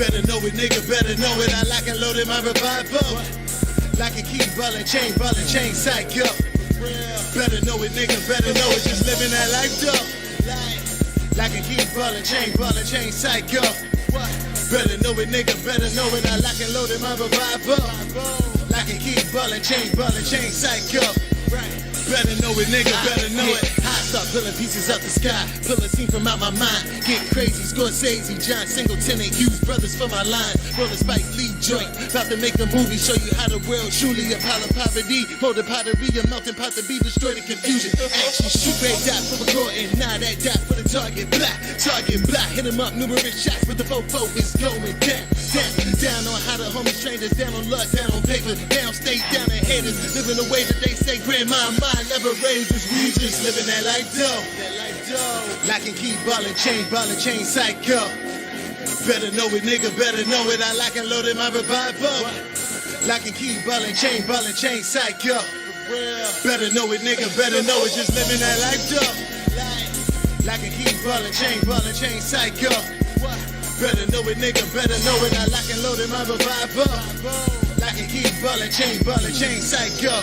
Better know it, nigga, better know it. I lock and loaded my revival. Like a key, ballin' chain, psych up. Better know it, nigga, better know it. Just living that life, though. Like a key, ballin' chain, psych up. Better know it, nigga, better know it. I lock and loaded my revival. Like a key, ballin' chain, psych up. Better know it, nigga, better know it. I start pulling pieces up the sky, pull a scene from out my mind. Get crazy, Scorsese, John Singleton, and Hughes brothers for my line. Roll a Spike Lee joint, about to make a movie, show you how the world truly a pile of poverty. Pour the pottery, a melting pot to be destroyed in confusion. Action, shoot, red dot for the court, and now that dot for the target. Target black, hit him up, numerous shots, but the fofo is going down. Down on how the homies trained us, down on luck, down on paper, down state, down on haters. Living the way that they say, grandma, mine never raises. We just living that life, though. Lock and key, ballin' chain, psycho. Better know it, nigga, better know it. I lock and loaded my revival. Lock and key, ballin' chain, psycho. Better know it, nigga, better know it. Just living that life, though. Lock and key, ballin' chain, psycho. Better know it, nigga, better know it. I lock and loaded my revival. Lock and key, ballin' chain, psycho.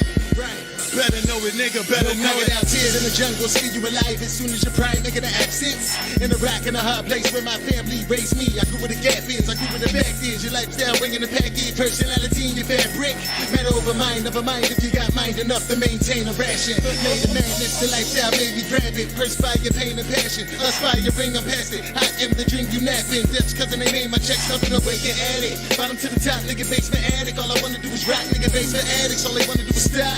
Better know it, nigga, better know it. Out tears in the jungle, see you alive as soon as your pride making an absence. In a rock in a hard place where my family raised me. I grew with the gap is, I grew with the back is. Your lifestyle bringing the package, personality in your fabric. Matter over mind, never mind if you got mind enough to maintain a ration. Made a madness, the lifestyle made me grab it. Perspire your pain and passion, aspire, bring them past it. I am the dream you napping. Dutch cousin, they made my checks up and away, get at it. Bottom to the top, nigga, basement attic. All I wanna do is rock, nigga, basement addicts. All they wanna do is stop.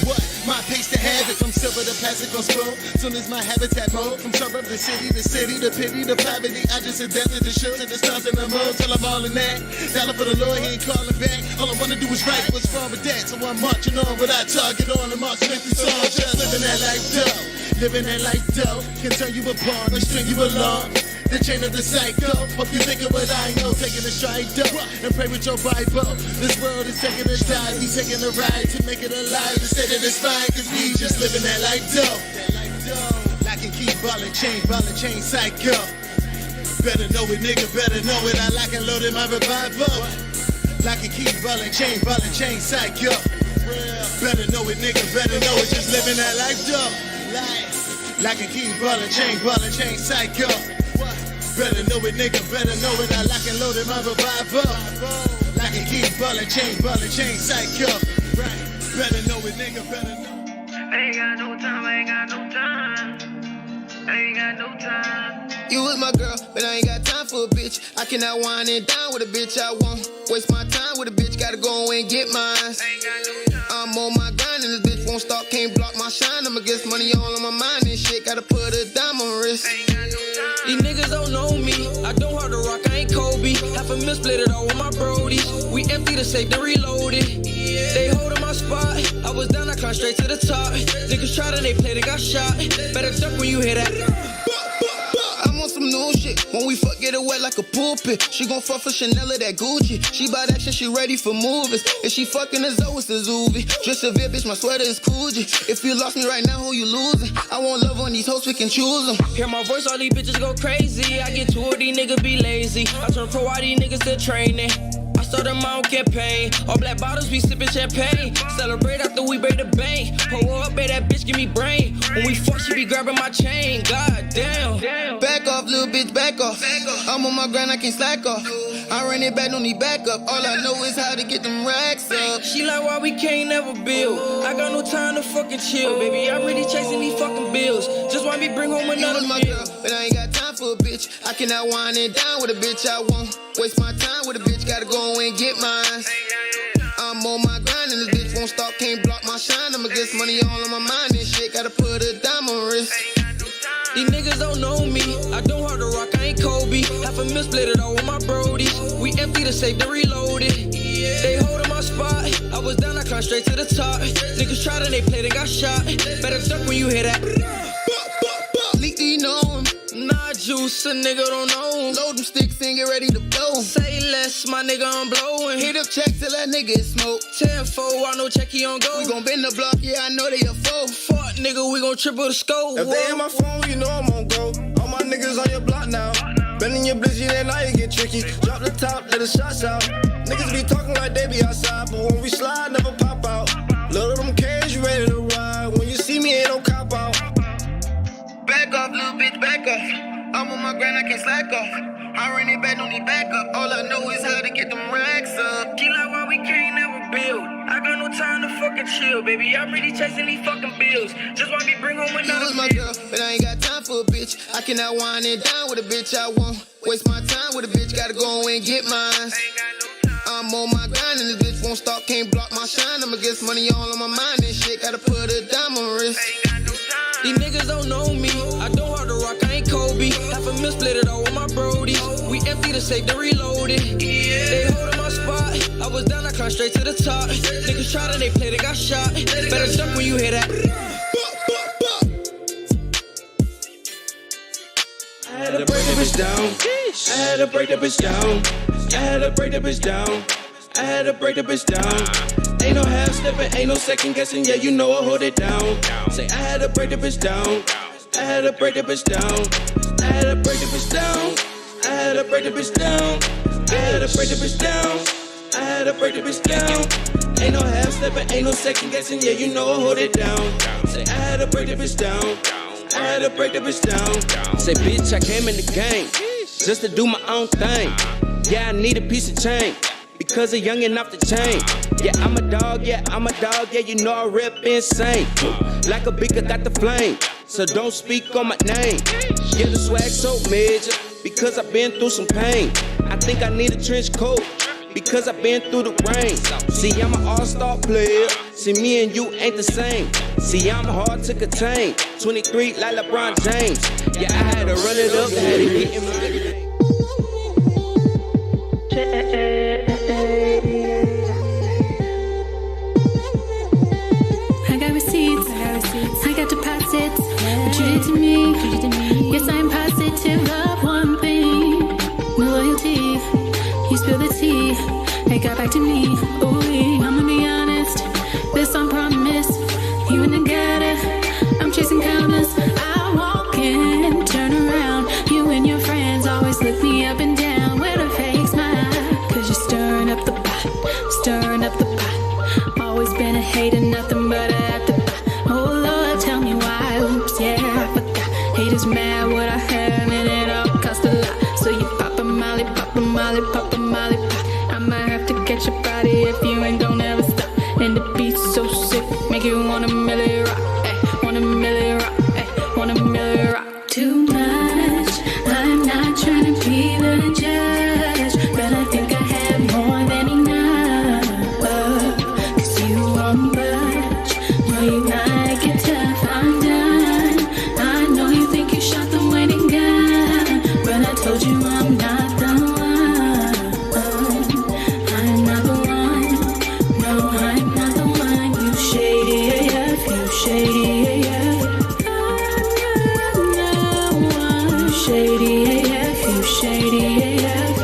What? My pace to have it, from silver to plastic on scroll. Soon as my habitat mode, from suburb to city, the pity, the poverty. I just adapted to show to the stars in the moon till I'm all in that. Dollar for the Lord, he ain't calling back. All I wanna do is write, what's wrong with that? So I'm marching on with our target on the march 50 songs. Just living that life, though. Living that life, though. Can turn you upon or string you along. The chain of the psycho. Hope you think of what I know. Taking a stride up and pray with your Bible. This world is taking a dive. He's taking a ride to make it alive. To say that it's fine, cause we just living that life, though. Lock and key, ballin' chain, psycho. Better know it, nigga, better know it. I lock and loaded my revival. Lock and key, ballin' chain, psycho. Better know it, nigga, better know it. Just living that life, though. Lock and key, ballin' chain, psycho. Better know it, nigga, better know it. I lock and loaded my revival. Lock and key, ballin' chain, psycho. Better know it, nigga, better know it. I ain't got no time. You was my girl, but I ain't got time for a bitch. I cannot wind it down with a bitch. I won't waste my time with a bitch. Gotta go and get mine. I'm on my grind and this bitch won't stop, can't block my shine. I'ma get money all on my mind and shit. Gotta put a dime on my wrist. These niggas don't know me. I don't hard to rock, I ain't Kobe. Half a mil split it all with my brodies. We empty the safe, then reloaded. They holding my spot. I was down, I climbed straight to the top. Niggas tried and they played and got shot. Better duck when you hear that. I'm on some new shit. When we fuck, get it wet like a pulpit. She gon' fuck for Chanel or that Gucci. She bout action, she ready for movies. If she fucking a Zoe, it's a Zuby. Just a bit, bitch, my sweater is Coogee. If you lost me right now, who you losing? I want love on these hoes, we can choose them. Hear my voice, all these bitches go crazy. I get two of these niggas be lazy. I turn pro, all these niggas to training. I started my own campaign. All black bottles, we sipping champagne. Celebrate after we break the bank. Pull up, babe, that bitch give me brain. When we fuck, she be grabbing my chain. God damn. Back off, little bitch, back off. I'm on my grind, I can't slack off. I run it back, no need backup. All I know is how to get them racks up. She like, why we can't never build? I got no time to fucking chill, baby. I'm really chasing these fucking bills. Just want me bring home another my meal. girl, but I ain't got time for a bitch. I cannot wind it down with a bitch. I won't waste my time with a bitch. Gotta go and get mine. I'm on my grind and this bitch won't stop, can't block my shine. I'ma get money all on my mind and shit. Gotta put a dime on my wrist. These niggas don't know me. I don't hard to rock, I ain't Kobe. Half a mil split it all with my brodies. We empty the safe, then reloaded. They holding my spot. I was down, I climbed straight to the top. Niggas tried and they played and got shot. Better duck when you hear that. Leak, do you know him? Nah, juice, a nigga don't know. Load them sticks and get ready to blow. Say less, my nigga, I'm blowing. Hit up check till that nigga is smoke. 10-4, I know check he on go. We gon' bend the block, yeah, I know they a foe. Fuck, nigga, we gon' triple the scope. If they in my phone, you know I'm on go. All my niggas on your block now. Blending your blizzy, then now you get tricky. Drop the top, let the shots out. Niggas be talking like they be outside, but when we slide, never pop out. Load them cage, you ready to ride. When you see me, ain't no cop out. Back off, little bitch, back off. I'm on my grind, I can't slack off. I run it back, don't need backup. All I know is how to get them racks up. Keep like why we can't never build. I got no time to fucking chill, baby. I'm really chasing these fucking bills. Just want me bring home You another was my girl, but I ain't got time for a bitch. I cannot wind it down with a bitch. I won't waste my time with a bitch. Gotta go and get mine. I'm on my grind and this bitch won't stop, can't block my shine. I'ma get money all on my mind and shit. Gotta put a dime on my wrist. These niggas don't know me. I don't hard to rock, I ain't Kobe. Half a mil split it all with my Brody. We empty the safe, then reloaded. They holding my spot. I was down, I climbed straight to the top. Niggas tried and they played, they got shot. Better jump when you hear that. I had to break the bitch down. I had to break the bitch down. I had to break the bitch down. I had to break the bitch down. Ain't no half stepping, ain't no second guessing. Yeah, you know I hold it down. Say I had to break the bitch down. I had to break the bitch down. I had to break the bitch down. I had to break the bitch down. I had to break the bitch down. I had to break the bitch down. Ain't no half stepping, ain't no second guessing. Yeah, you know I hold it down. Say I had to break the bitch down. I had to break the bitch down. Say bitch, I came in the game just to do my own thing. Yeah, I need a piece of change because a youngin' off the chain. Yeah, I'm a dog, yeah, I'm a dog, yeah, you know I rip insane. Like a beaker got the flame, so don't speak on my name. Yeah, the swag so major because I've been through some pain. I think I need a trench coat because I've been through the rain. See, I'm an all-star player. See, me and you ain't the same. See, I'm hard to contain. 23 like LeBron James. Yeah, I had to run it up, had to get in my... I got receipts, I got deposits. What you did to me, yes, I'm positive of one thing. No loyalty, you spill the tea. It got back to me, ooh, I'ma be honest. This on promise, you in the gutter. I'm chasing commas, I walk in, turn around. You and your friends always look me up and down with a fake smile. Cause you're stirring up the pot, stirring up the pot. Always been a hater, nothing but a afterthought. Oh Lord, tell me why, oops, yeah, I forgot. Haters mad what I have and it all cost a lot. So you pop a molly, pop a molly, pop a molly, pop. I might have to catch your body if you ain't don't ever stop. And the beat's so sick, make you wanna milli rock, eh, wanna milli rock, eh, wanna milli rock. Too much, I'm not trying to be the judge, but I think I have more than enough. Cause you won't budge, no you like it tough, I'm done. I know you think you shot the winning gun, but I told you I'm not the one. I'm not the one, no I'm not the one. You shady AF, you shady AF. No, shady AF, you shady AF.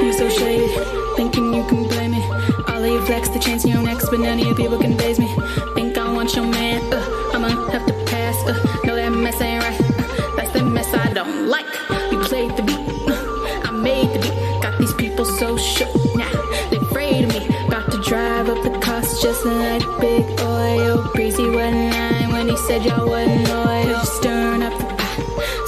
You so shady, thinking you can blame me. All of you flex the chains in your necks, but none of you people can faze me. Think I want your man, I'ma have to pass, no that mess ain't right, that's the mess I don't like. You played the beat, I made the beat, got these people so shook, now they afraid of me. About to drive up the cost just like big oil. Breezy wasn't lying when he said y'all wasn't loyal. Stirring up the pot,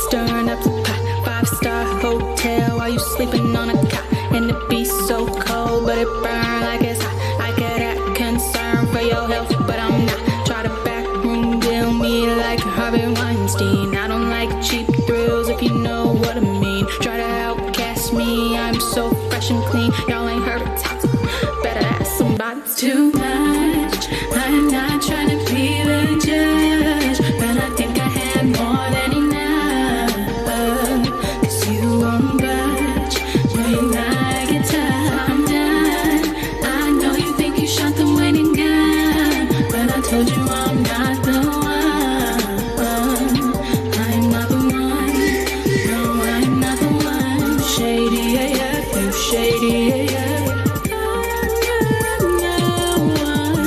stirring up the pot. 5-star hotel while you sleeping on a cot. And the beast so cold, but it burn like it's hot. I get that concern for your health, but I'm not. Try to backroom deal me like Harvey Weinstein. I don't like cheap thrills if you know what I mean. Try to outcast me, I'm so fresh and clean. Y'all ain't heard of toxic, better ask somebody. Too much, I'm not trying to be the judge, but I think I had more than enough. Cause you won't budge, no you like it tough, I'm done. I know you think you shot the winning gun, but I told you I'm not the one. I'm not the one, no I'm not the one. Shady AF, you shady AF. No one.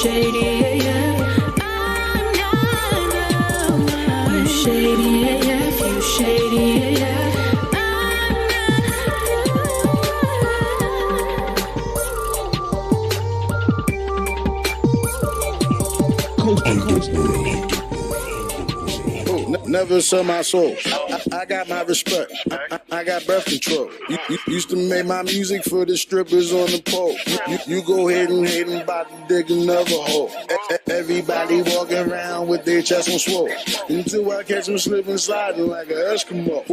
shady, yeah, yeah. You shady, yeah, yeah. You shady, yeah, yeah. Never sell my soul. I got my respect. I got birth control. You used to make my music for the strippers on the pole. You go ahead and hate them about to dig another hole. Everybody walking around with their chest on swole. Until I catch them slipping sliding like an Eskimo.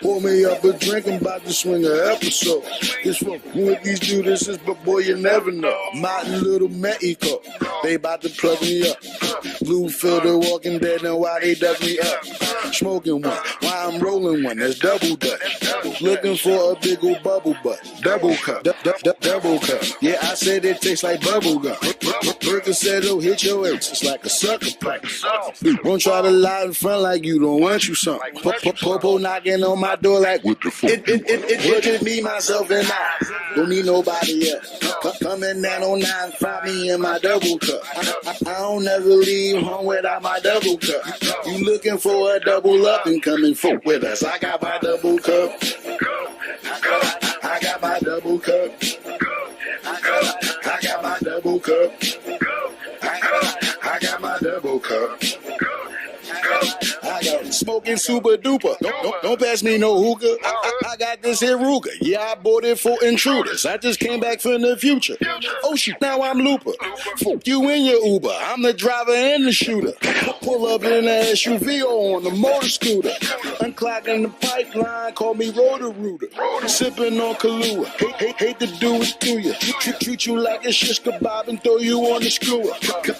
Pour me up a drink, I'm about to swing an episode. It's fucking with these Judases, but boy, you never know. Martin Little Mexico, they about to plug me up. Blue filter walking dead, and why they dug me up. Smoking one, why I'm rolling one, that's double dutch. Looking for a big old bubble butt, double cup, double cup. Yeah, I said it tastes like bubble gum. Burger said it'll hit your ass, it's like a sucker punch. Won't try to lie in front like you don't want you something. Popo knocking on my door like, what the fuck? It just me, myself, and I. Don't need nobody else. Coming down on 9, find me in my double cup. I don't never leave home without my double cup. You looking for a double up and coming fuck with us. I got my double cup. I got my double cup. I got my double cup. I got my double cup. I got smoking super duper. Don't pass me no hookah. I got this here Ruger. Yeah, I bought it for intruders. I just came back from the future. Oh shit, now I'm Looper. Fuck you in your Uber. I'm the driver and the shooter. Pull up in the SUV or on the motor scooter. Unclogging the pipeline, call me Rotor Rooter. Sipping on Kahlua. Hate to do it to you. Treat you like a shish kebab and throw you on the skewer.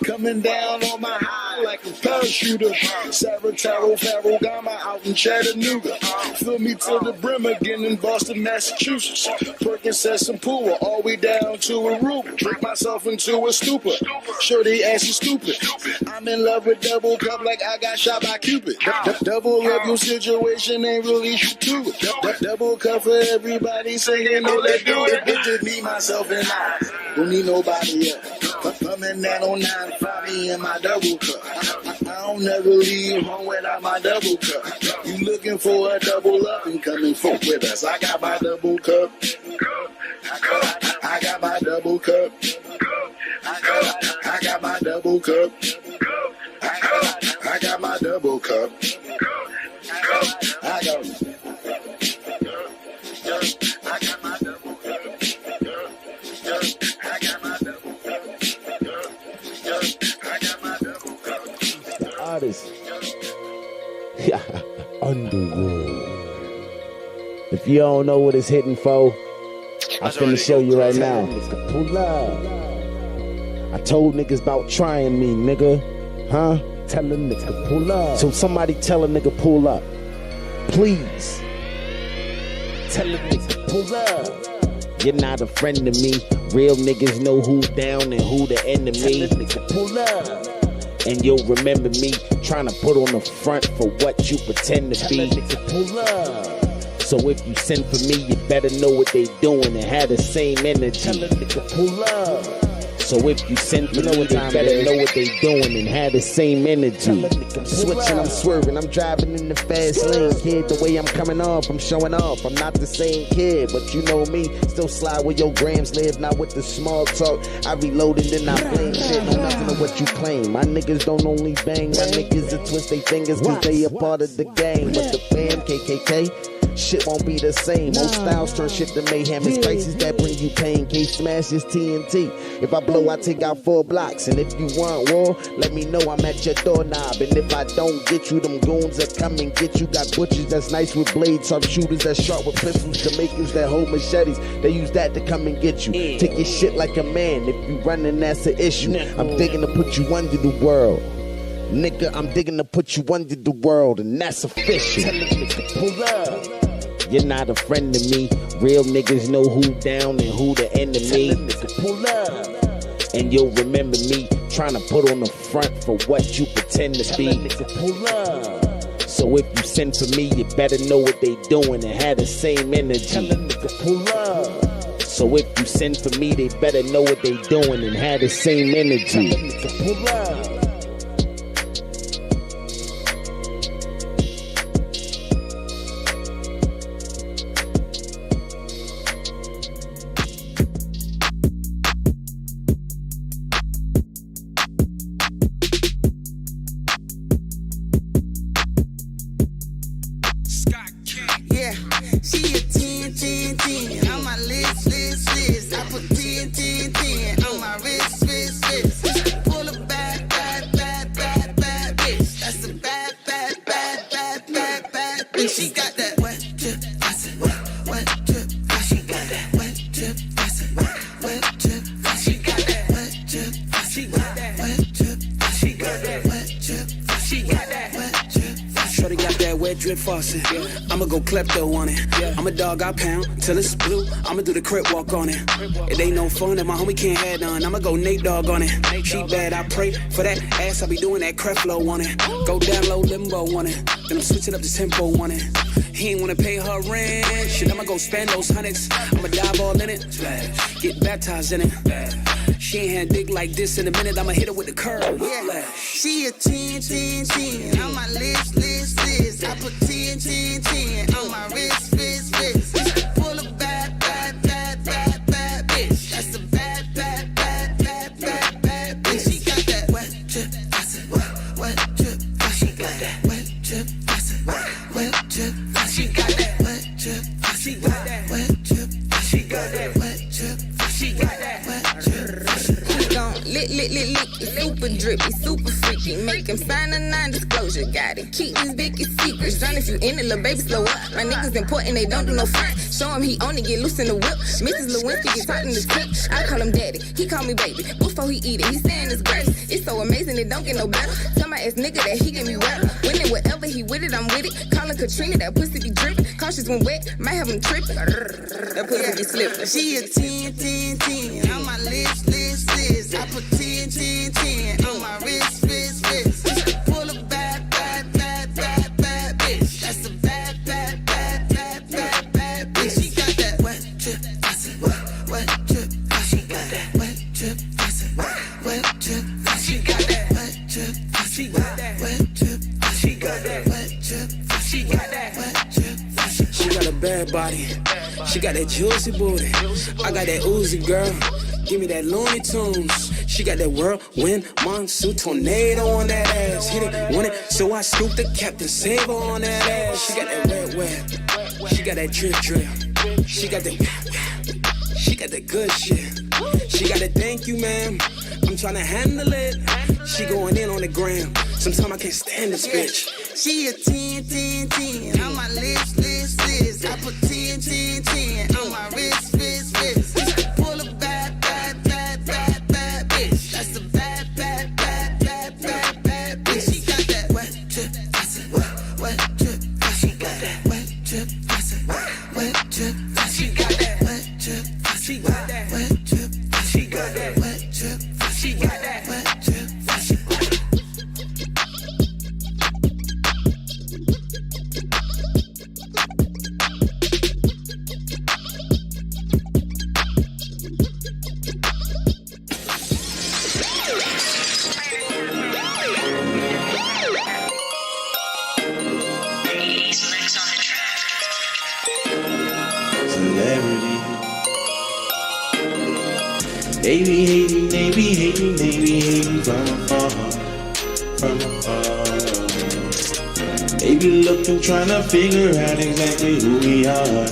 Coming down on my high like a parachuter. Sarah Taro Farrow Gama out in Chattanooga. Fill me to the brim again in Boston, Massachusetts. Percocet some Pua all way down to Aruba. Drink myself into a stupor. Sure they ass is stupid. I'm in love with double cup like I got shot by Cupid. Double up your situation ain't really true to it. Double cup for everybody singing, no let's do it. It's just me, myself, and I. Don't need nobody else. Coming down on 9, find me in my double cup. I don't never leave home without my double cup. You looking for a double up and coming fuck with us. I got my double cup. I got my double cup. I got my double cup. I got my double cup. I got my double cup. Artist. Yeah, Underworld. If you don't know what it's hitting for, I'm finna show you right now. Pull up. I told niggas about trying me, nigga. Huh? Tell a nigga pull up. So somebody tell a nigga pull up. Please. Tell a nigga pull up. You're not a friend to me. Real niggas know who's down and who the enemy. Tell a nigga pull up. And you'll remember me trying to put on the front for what you pretend to be. Pull up. So if you send for me, you better know what they doing and have the same energy. Tell a nigga pull up. So if you send for me, you better know what they doing and have the same energy. I'm switching, I'm swerving, I'm driving in the fast lane. Kid, the way I'm coming off, I'm showing off. I'm not the same kid, but you know me. Still slide where your grams live, not with the small talk. I reloaded and I blame shit, know nothing of what you claim. My niggas don't only bang, my niggas will twist they fingers cause they a part of the game. But the fam, KKK, shit won't be the same. o.stylez turn shit to mayhem. It's crises that bring you pain. K-Smash is TNT. If I blow, I take out 4 blocks. And if you want war, let me know I'm at your doorknob. And if I don't get you, them goons that come and get you. Got butchers that's nice with blades, sharp shooters that's sharp with pistols, Jamaicans that hold machetes. They use that to come and get you. Take your shit like a man. If you running, that's an issue. I'm digging to put you under the world. Nigga, I'm digging to put you under the world, and that's official. Tell a nigga, pull up. You're not a friend to me. Real niggas know who down and who the enemy. Tell a nigga, pull up. And you'll remember me trying to put on the front for what you pretend to be. Tell a nigga, pull up. So if you send for me, you better know what they doing and have the same energy. Tell a nigga, pull up. So if you send for me, they better know what they doing and have the same energy. Pull up. Yeah, she a 10, 10, 10 on my list, list, list. I put 10, 10, 10 on my wrist, wrist, wrist. Pull a bad, bad, bad, bad, bad bitch. That's a bad, bad, bad, bad, bad, bad bitch. She got that wet drip, I said wet drip. She got that wet drip, I said wet drip. She got that wet drip, she got that wet drip. She got that wet drip, she got that wet drip. Shorty got that wet drip faucet. I'ma go klepto on it. I'm a dog, I pound till it's blue. I'ma do the crip walk on it. It ain't no fun that my homie can't have none. I'ma go Nate Dogg on it. She bad, I pray for that ass. I be doing that crep flow on it. Go down low, limbo on it. Then I'm switching up the tempo on it. He ain't wanna pay her rent. Shit, I'ma go spend those hundreds. I'ma dive all in it. Get baptized in it. She ain't had dick like this in a minute. I'ma hit her with the curl. Yeah. She a 10, 10, 10 on my list, list, list. I put 10, 10, 10 on my wrist, wrist, wrist. Pull a bad, bad, bad, bad, bad bitch. That's a bad, bad, bad, bad, bad, bad bitch. She got that wet drip, I said wet drip. She got that wet drip, I said wet drip. She got that wet drip, she got that wet drip. She got that wet drip, she got that wet drip. Lick, it's super drippy, super freaky. Make him sign a non-disclosure, got it. Keep these biggest secrets. John, if you in it, little baby, slow up. My niggas important, they don't do no front. Show him he only get loose in the whip. Mrs. Lewinsky get caught in the script. I call him daddy, he call me baby. Before he eat it, he saying it's grace. It's so amazing, it don't get no better. Tell my ass nigga that he get me wetter. When it, whatever he with it, I'm with it. Callin' Katrina, that pussy be drippin'. Cautious when wet, might have him trippin'. That pussy be slippin'. She a 10, 10, 10 on my list, list, list. I put 10, 10, 10 on my wrist, wrist, wrist. Pull a bad, bad, bad, bad, bad bitch. That's a bad, bad, bad, bad, bad, bad bitch. She got that wet drip, I said wet drip. She got that wet drip, I said wet drip. She got that wet drip, she got that wet drip. She got that wet drip, she got that wet drip. She got a bad body. She got that juicy booty. I got that Uzi girl. Give me that Looney Tunes. She got that whirlwind, monsoon, tornado on that ass. Hit it, want it, so I scoop the Captain Saver on that ass. She got that wet. She got that drip. She got that She got that good shit. She got that thank you, ma'am. I'm tryna handle it. She going in on the gram. Sometimes I can't stand this bitch. She a 10, 10, 10 on my list, list, list. I put 10, 10, 10 on my wrist, wrist, wrist. Pull a bad, bad, bad, bad, bad bitch. That's a bad, bad, bad, bad, bad, bad bitch. She got that wet drip, I said wet drip. She got that wet drip, I said wet drip. She got that wet drip, she got that wet drip. She got that wet drip, she got that wet drip. They be hating, they be hating, they be hating from afar, from afar. They be looking, trying to figure out exactly who we are,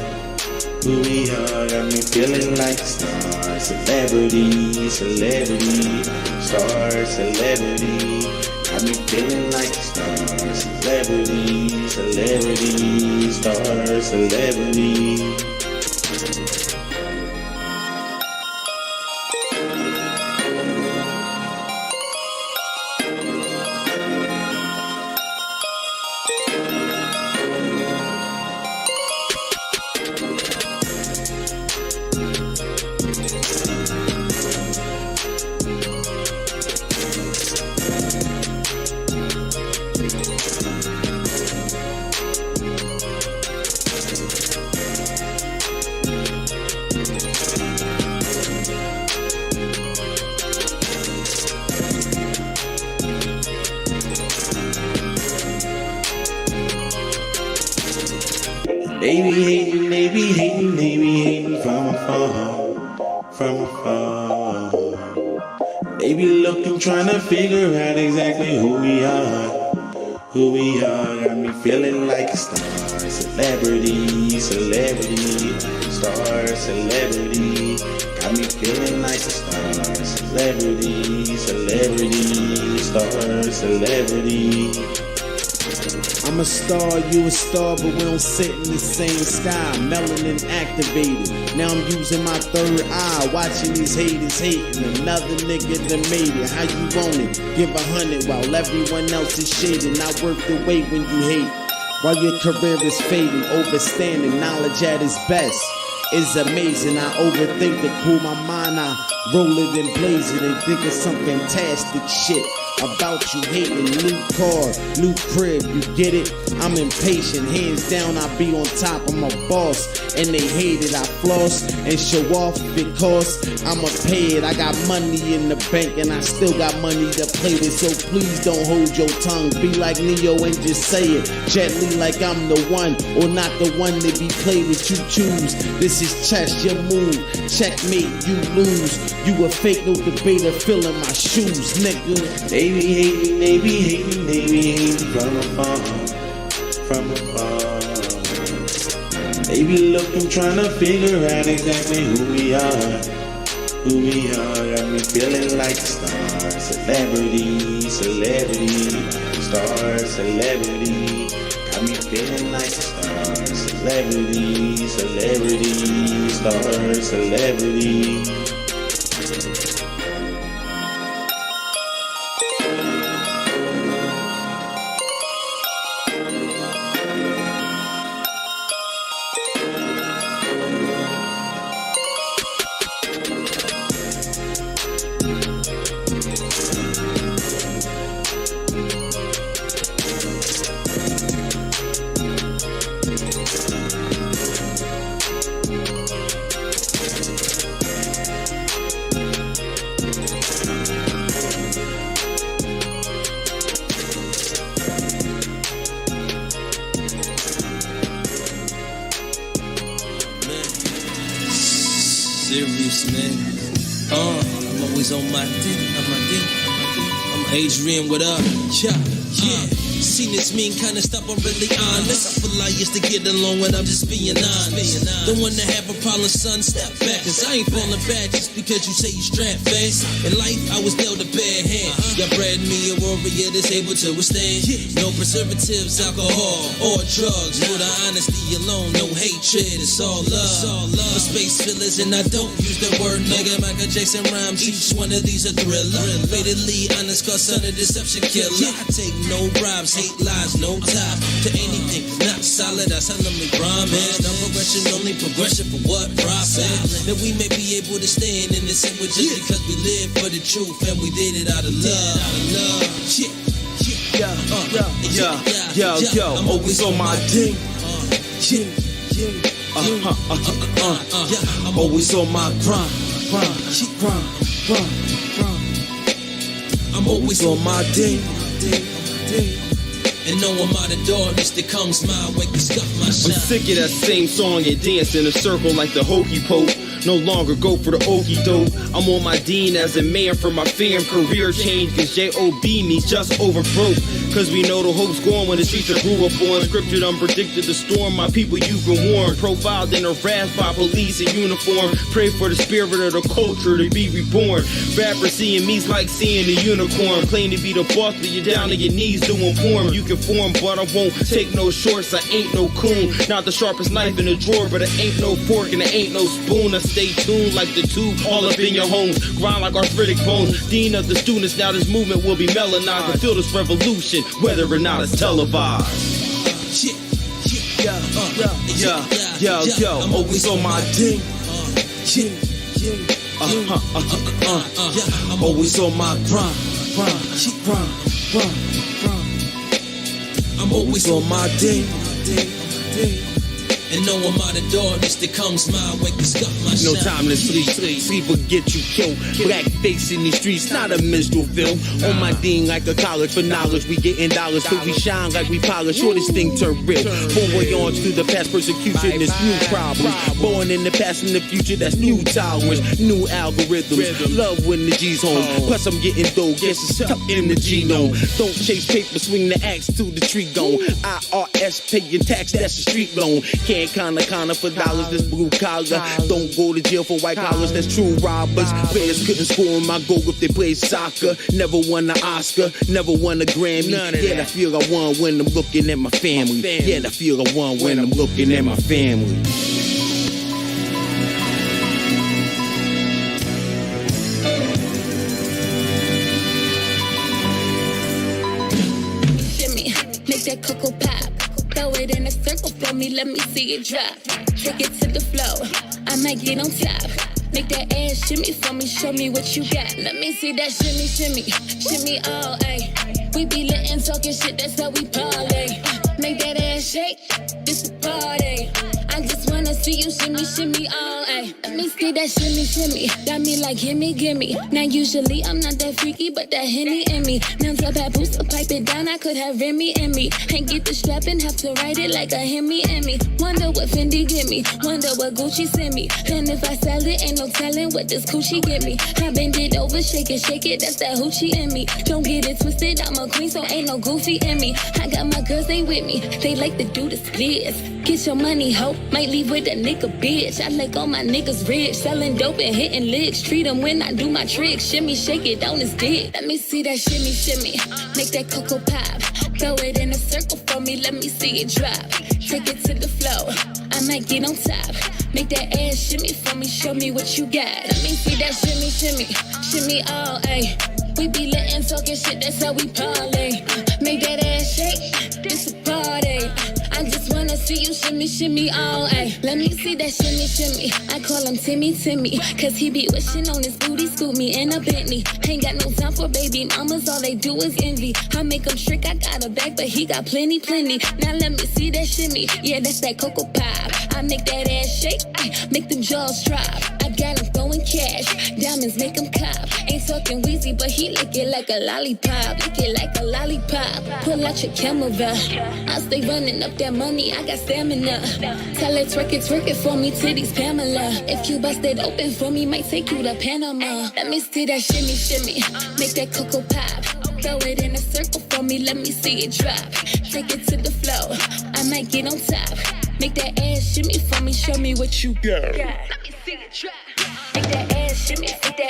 who we are. Got me feeling like star, celebrity, celebrity, star, celebrity. Got me feeling like star, celebrity, celebrity, star, celebrity. hating from afar. They be looking, trying to figure out exactly who we are. Got me feeling like a star, celebrity, star, celebrity. Got me feeling like a star, celebrity, star, celebrity. I'm a star, you a star, but we don't sit in the same sky. Melanin activated. Now I'm using my third eye, watching these haters hating. Another nigga that made it. How you want it? Give 100 while everyone else is shading. Not worth the wait when you hate. While your career is fading, overstanding knowledge at its best. It's amazing. I overthink to cool my mind. I roll it and blaze it and think of some fantastic shit about you hating. New car, new crib, you get it? I'm impatient, hands down I be on top, I'm a boss. And they hate it, I floss and show off because I'ma pay it. I got money in the bank and I still got money to play with. So please don't hold your tongue, be like Neo and just say it gently like I'm the one or not the one to be played with. You choose, this is chess, your move, checkmate, you lose. You a fake, no debater, filling my shoes, nigga. They be hating from afar. They be looking, trying to figure out exactly who we are. Got me feeling like a star, celebrity, star, celebrity. Got me feeling like a star, celebrity, star, celebrity. Serious, man. I'm always on my D. I'm Adrian, what up? Yeah. Seen this mean kind of stuff, I'm really honest. I feel I used to get along when I'm just being honest. Don't wanna have a problem, son, step back. Cause I ain't falling back just because you say you strap fast. In life, I was dealt a bad hand. Y'all bred me a warrior that's able to withstand. No preservatives, alcohol, or drugs. For the honesty alone, no hatred, it's all love. For space fillers, and I don't use the word nigga. Michael Jackson rhymes, each one of these a thriller. Fatally honest, cause son of deception killer. I take no bribes, hate lies, no ties to anything not solid. I solemnly promise, no progression, only progression for what profit. That we may be able to stand in the same way just because we live for the truth and we did it out of love. Yo, I'm always on my ding. I'm always on my grind. I'm always on my ding. And no amount of darkness that comes my way can stop my shine. I'm sick of that same song and dance in a circle like the hokey poke. No longer go for the okie doke. I'm on my dean as a man for my fam. Career change cause J.O.B. me just over broke. Cause we know the hope's gone when the streets are grew up on. Scripted, unpredicted, the storm. My people you can warn. Profiled and harassed by police in uniform. Pray for the spirit of the culture to be reborn. Rappers seeing me's like seeing a unicorn. Claim to be the boss but you're down on your knees doing porn. You can form but I won't take no shorts. I ain't no coon. Not the sharpest knife in the drawer but it ain't no fork and it ain't no spoon. I stay tuned like the tube all up in your homes. Grind like arthritic bones. Dean of the students, now this movement will be melanized. And feel this revolution, whether or not it's televised. Yo, I'm always on my ding. I'm always on my grind. I'm always on my ding. And know I'm out of darkness that comes my way, cause got my No shine. time to sleep, sleep or get you killed. Black face in these streets, not a minstrel film. On my dean like a college for knowledge, we getting dollars, so we shine like we polish. Sure, this thing turn real. Voyage through the past persecution, this new problem. Born in the past and the future, that's new tolerance, new algorithms. Love when the G's home. Plus I'm getting dough, guess it's tough in the genome. Don't chase paper, swing the axe to the tree gone. IRS paying tax, that's a street loan. Can't kinda for dollars, that's blue collar. Don't go to jail for white collars, that's true robbers. Players couldn't score on my goal if they played soccer. Never won an Oscar, never won a Grammy. Yeah, I feel I won when I'm looking at my family. Yeah, I feel I won when I'm looking at my family. Shimmy, make that cocoa pop. Throw it in a circle for me, let me see it drop. Take it to the floor, I might get on top. Make that ass shimmy for me, show me what you got. Let me see that shimmy, shimmy, shimmy all, ayy. We be lit and talking shit, that's how we parlay. Make that ass shake, this a party. I just wanna see you shimmy, shimmy all, ayy. Let me see that shimmy, shimmy. Got me like gimme, gimme. Now usually I'm not that freaky, but that Henny in me. Now tell that booster, pipe it down, I could have Remy in me. Ain't get the strap and have to write it like a Hemi in me. Wonder what Fendi give me, wonder what Gucci send me. And if I sell it, ain't no telling what this coochie give me. I bend it over, shake it, that's that hoochie in me. Don't get it twisted, I'm a queen, so ain't no goofy in me. I got my girls, they with me, they like to do the splits. Get your money, ho, might leave with a nigga, bitch. I like all my niggas rich, selling dope and hitting licks. Treat them when I do my tricks, shimmy, shake it on his dick. Let me see that shimmy, shimmy, make that cocoa pop. Throw it in a circle for me, let me see it drop. Take it to the floor, I might get on top. Make that ass shimmy for me, show me what you got. Let me see that shimmy, shimmy, shimmy all, ayy. We be lit and talking shit, that's how we parlay. Make that ass shake, this a party. I just wanna see you shimmy, shimmy all, ayy. Let me see that shimmy, shimmy. I call him Timmy, cause he be wishing on his booty, scoop me in a Bentley. Ain't got no time for baby mamas, all they do is envy. I make him trick, I got a bag, but he got plenty. Now let me see that shimmy, yeah, that's that cocoa pop. I make that ass shake, make them jaws drop. I got him throwing cash, diamonds make him cop. Ain't talking wheezy, but he lick it like a lollipop. Lick it like a lollipop, pull out your camera. I stay running up that money, I got stamina. Tell it, twerk it for me, titties Pamela. If you bust it open for me, might take you to Panama. Let me see that shimmy, shimmy, make that cocoa pop. Throw it in a circle for me, let me see it drop. Take it to the floor, I might get on top. Make that ass shimmy for me, show me what you got. Let me see it drop. Make that ass shimmy,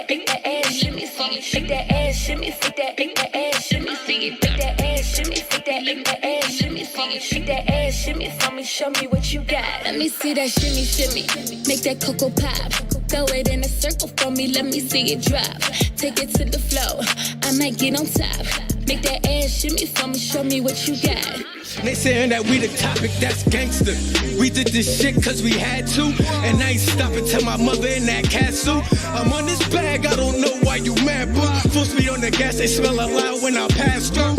make that ass shimmy for me. Make that ass shimmy, make that ass shimmy for you. Make that ass shimmy, make that ass shimmy for me. Make that ass shimmy for me, show me what you got. Let me see that shimmy, shimmy, make that cocoa pop. Throw it in a circle for me, let me see it drop. Take it to the floor, I might get on top. Make that ass shimmy for me, show me what you got. They saying that we the topic, that's gangster. We did this shit cause we had to, and I ain't stopping till my mother in that castle. I'm on this bag, I don't know why you mad, boo. Full speed on the gas, they smell a lot when I pass through.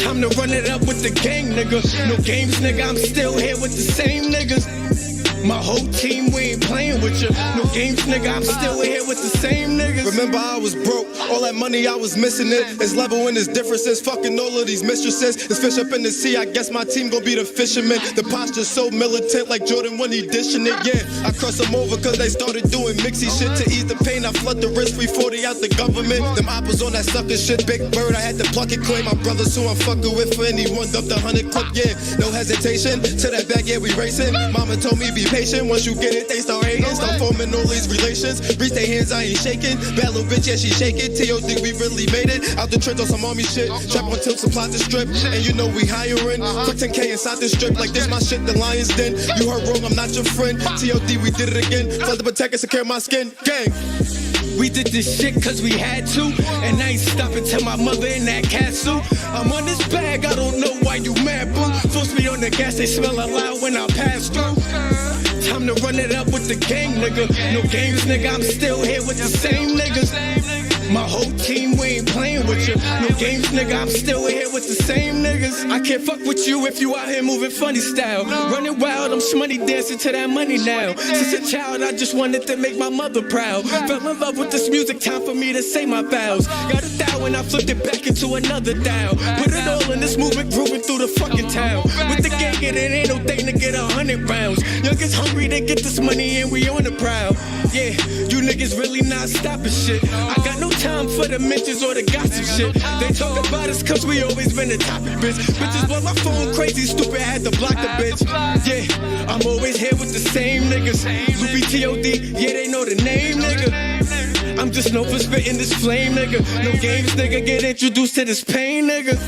Time to run it up with the gang, nigga. No games, nigga, I'm still here with the same niggas. My whole team, we ain't playing with you. No games, nigga, I'm still here with the same niggas. Remember I was broke, all that money I was missing it. It's level in its differences, fucking all of these mistresses. There's fish up in the sea, I guess my team gon' be the fishermen. The posture's so militant like Jordan when he dishing it, yeah. I cross them over cause they started doing mixy shit. To ease the pain, I flood the wrist, 340 out the government. Them oppers on that sucker shit, big bird, I had to pluck it quick. My brothers who I'm fucking with for anyone, dumped 100 clip, yeah. No hesitation, to that bag, yeah, we racing. Mama told me be patient, once you get it, they start hating. Start forming all these relations, reach their hands, I ain't shaking. Bad little bitch, yeah, she shaking. T.O.D. we really made it, out the trench on some army shit. Trap on tilt, supply the strip, and you know we hiring. Put 10K inside the strip, like this my shit, the Lions Den. You heard wrong, I'm not your friend. T.O.D. we did it again, flood to protect and secure my skin, gang. We did this shit cause we had to, and I ain't stopping till my mother in that castle. I'm on this bag, I don't know why you mad, boo. Full speed on the gas, they smell a lot when I pass through. Time to run it up with the gang, nigga. No games, nigga, I'm still here with the same niggas. My whole team, we ain't playing with you. No games, nigga, I'm still here with the same niggas. I can't fuck with you if you out here moving funny style. Running wild, I'm shmoney dancing to that money now. Since a child, I just wanted to make my mother proud. Fell in love with this music, time for me to say my vows. Got a thou and I flipped it back into another thou. Put it all in this movement, grooving through the fucking town. With the gang, it ain't no thing to get 100 rounds. Youngest hungry to get this money and we on the prowl. Yeah, you niggas really not stopping shit. I got no time for the mentions or the gossip shit. They talk about us cause we always been the topic, bitch. Bitches blow my phone crazy, stupid, had to block the bitch. Yeah, I'm always here with the same niggas. Ruby T.O.D., yeah, they know the name, nigga. I'm just known for spitting this flame, nigga. No games, nigga, get introduced to this pain, nigga.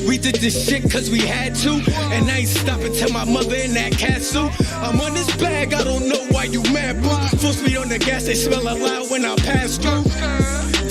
We did this shit cause we had to, and I ain't stopping till my mother in that castle. I'm on this bag, I don't know why you mad, boo. Full speed on the gas, they smell a lot when I pass through.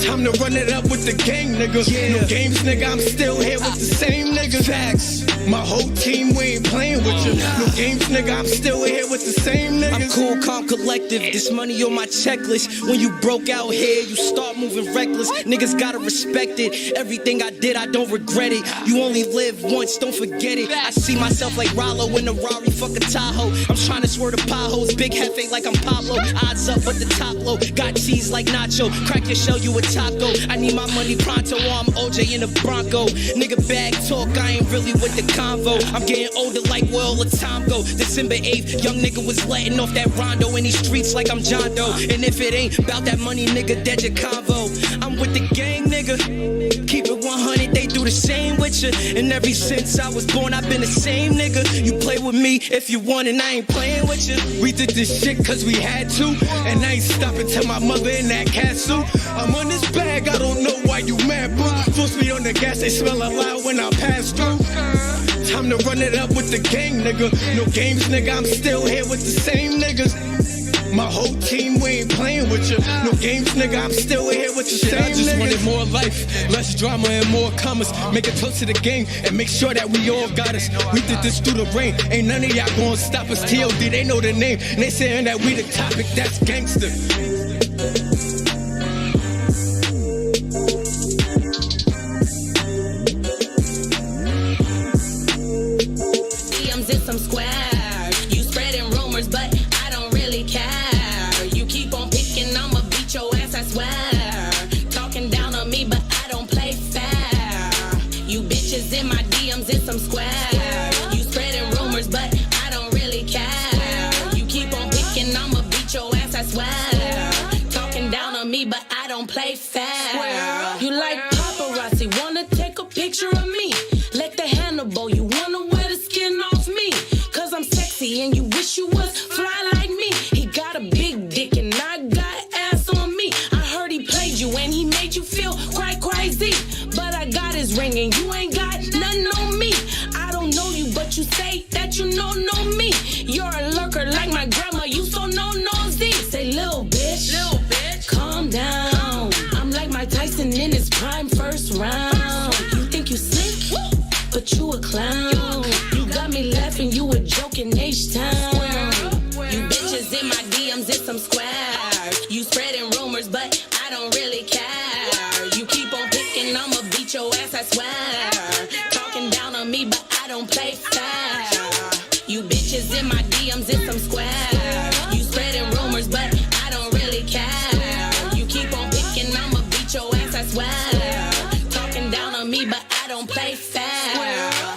Time to run it up with the gang, nigga. No games, nigga, I'm still here with the same niggas. Facts. My whole team, we ain't playing with you. No games, nigga, I'm still here with the same niggas. I'm cool, calm, collective. This money on my checklist. When you broke out here, you start moving reckless. Niggas gotta respect it. Everything I did, I don't regret it. You only live once, don't forget it. I see myself like Rollo in a Rari, fuck a Tahoe. I'm trying to swerve the potholes. Big hefe like I'm Pablo. Odds up, but the top low. Got cheese like Nacho. Crack your shell, you a taco. I need my money pronto, or I'm OJ in a Bronco. Nigga bag talk, I ain't really with the convo. I'm getting older like where all the time go. December 8th, young nigga was letting off that rondo in these streets like I'm John Doe. And if it ain't about that money, nigga, dead your convo. I'm with the gang, nigga. Keep it 100, they do the same with you. And ever since I was born, I've been the same nigga. You play with me if you want, and I ain't playing with you. We did this shit cause we had to, and I ain't stopping till my mother in that castle. I'm on this bag, I don't know why you mad, boo. Full speed on the gas, they smell a lot when I pass through. Time to run it up with the gang, nigga. No games, nigga, I'm still here with the same niggas. My whole team, we ain't playing with you. No games, nigga, I'm still here with the same niggas. I just wanted more life, less drama and more commas. Make it close to the game and make sure that we all got us. We did this through the rain, ain't none of y'all gonna stop us. T.O.D., they know the name, and they saying that we the topic, that's gangster. Some squares. You spreading rumors, but I don't really care. You keep on picking, I'ma beat your ass, I swear. Talking down on me, but I don't play fair. You bitches in my DMs, it's some squares. You spreading rumors, but I don't really care. You keep on picking, I'ma beat your ass, I swear. Talking down on me, but I don't play fair. You like paparazzi, wanna take a picture of me? Like the Hannibal, you wanna wear the skin off me? Cause I'm sexy and you wish you was fly like me. He got a big dick and I got ass on me. I heard he played you and he made you feel quite crazy. But I got his ring and you ain't got nothing on me. I don't know you, but you say that you know me. You're a lurker like my grandma, you so nosy. Say, little bitch, calm down. I'm like Mike Tyson in his prime first round. You think you slick? But you a clown. You got me laughing, you a joke in H-Town. You bitches in my DMs, it's some squares. You spreading rumors, but I don't really care. You keep on picking, I'ma beat your ass, I swear. Talking down on me, but I don't play fair. You bitches in my DMs, it's some squares. You spreading rumors, but I don't really care. You keep on picking, I'ma beat your ass, I swear. Talking down on me, but I don't play fair.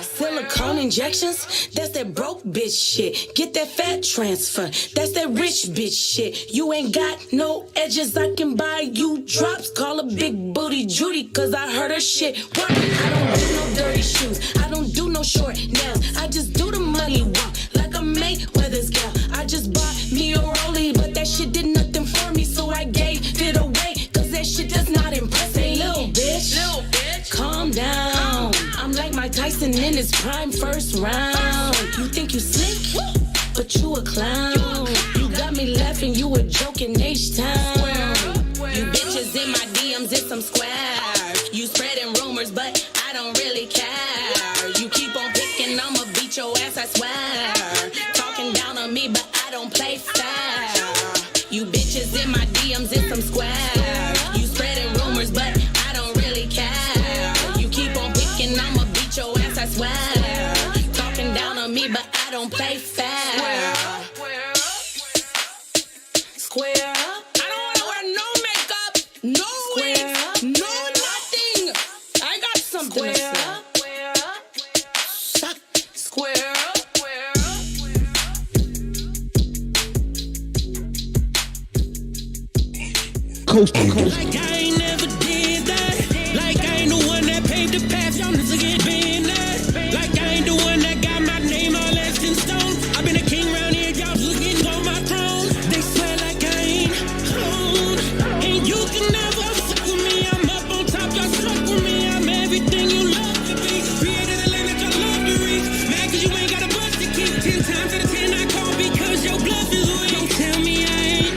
Silicone injections, that's that broke bitch shit. Get that fat transfer, that's that rich bitch shit. You ain't got no edges, I can buy you drops. Call a big booty Judy, cause I heard her shit work. I don't do no dirty shoes, I don't do no short nails. I just do the money walk, like a Mayweather's gal. I just bought me a rollie, but that shit did nothing for me, so I gave it away, cause that shit does not impress me. Little bitch, calm down. I'm like Mike Tyson in his prime first round. You think you slick, but you a clown. You got me laughing, you a joke in H-Town. You bitches in my DMs, it's some squares. You spreading rumors, but I don't really care. You keep on picking, I'ma beat your ass, I swear. Talking down on me, but I don't play fair. You bitches in my DMs, it's some squares. You spreading rumors, Square up. I don't wanna wear no makeup, no wigs, no nothing. I got something to say. Square up. Coast to coast. Like I ain't never did that. Like I ain't the one that paved the path. Y'all niggas get been that. Like I ain't the one that got my name all etched in stone. I've been a king round here. Y'all looking on my throne. They swear like I ain't home. And you can never fuck with me. I'm up on top. Y'all stuck with me. I'm everything you love to be. Created a lane that y'all love to reach. Mad cause you ain't got a bus to keep. 10 times out of 10 I call because your bluff is weak. Don't tell me I ain't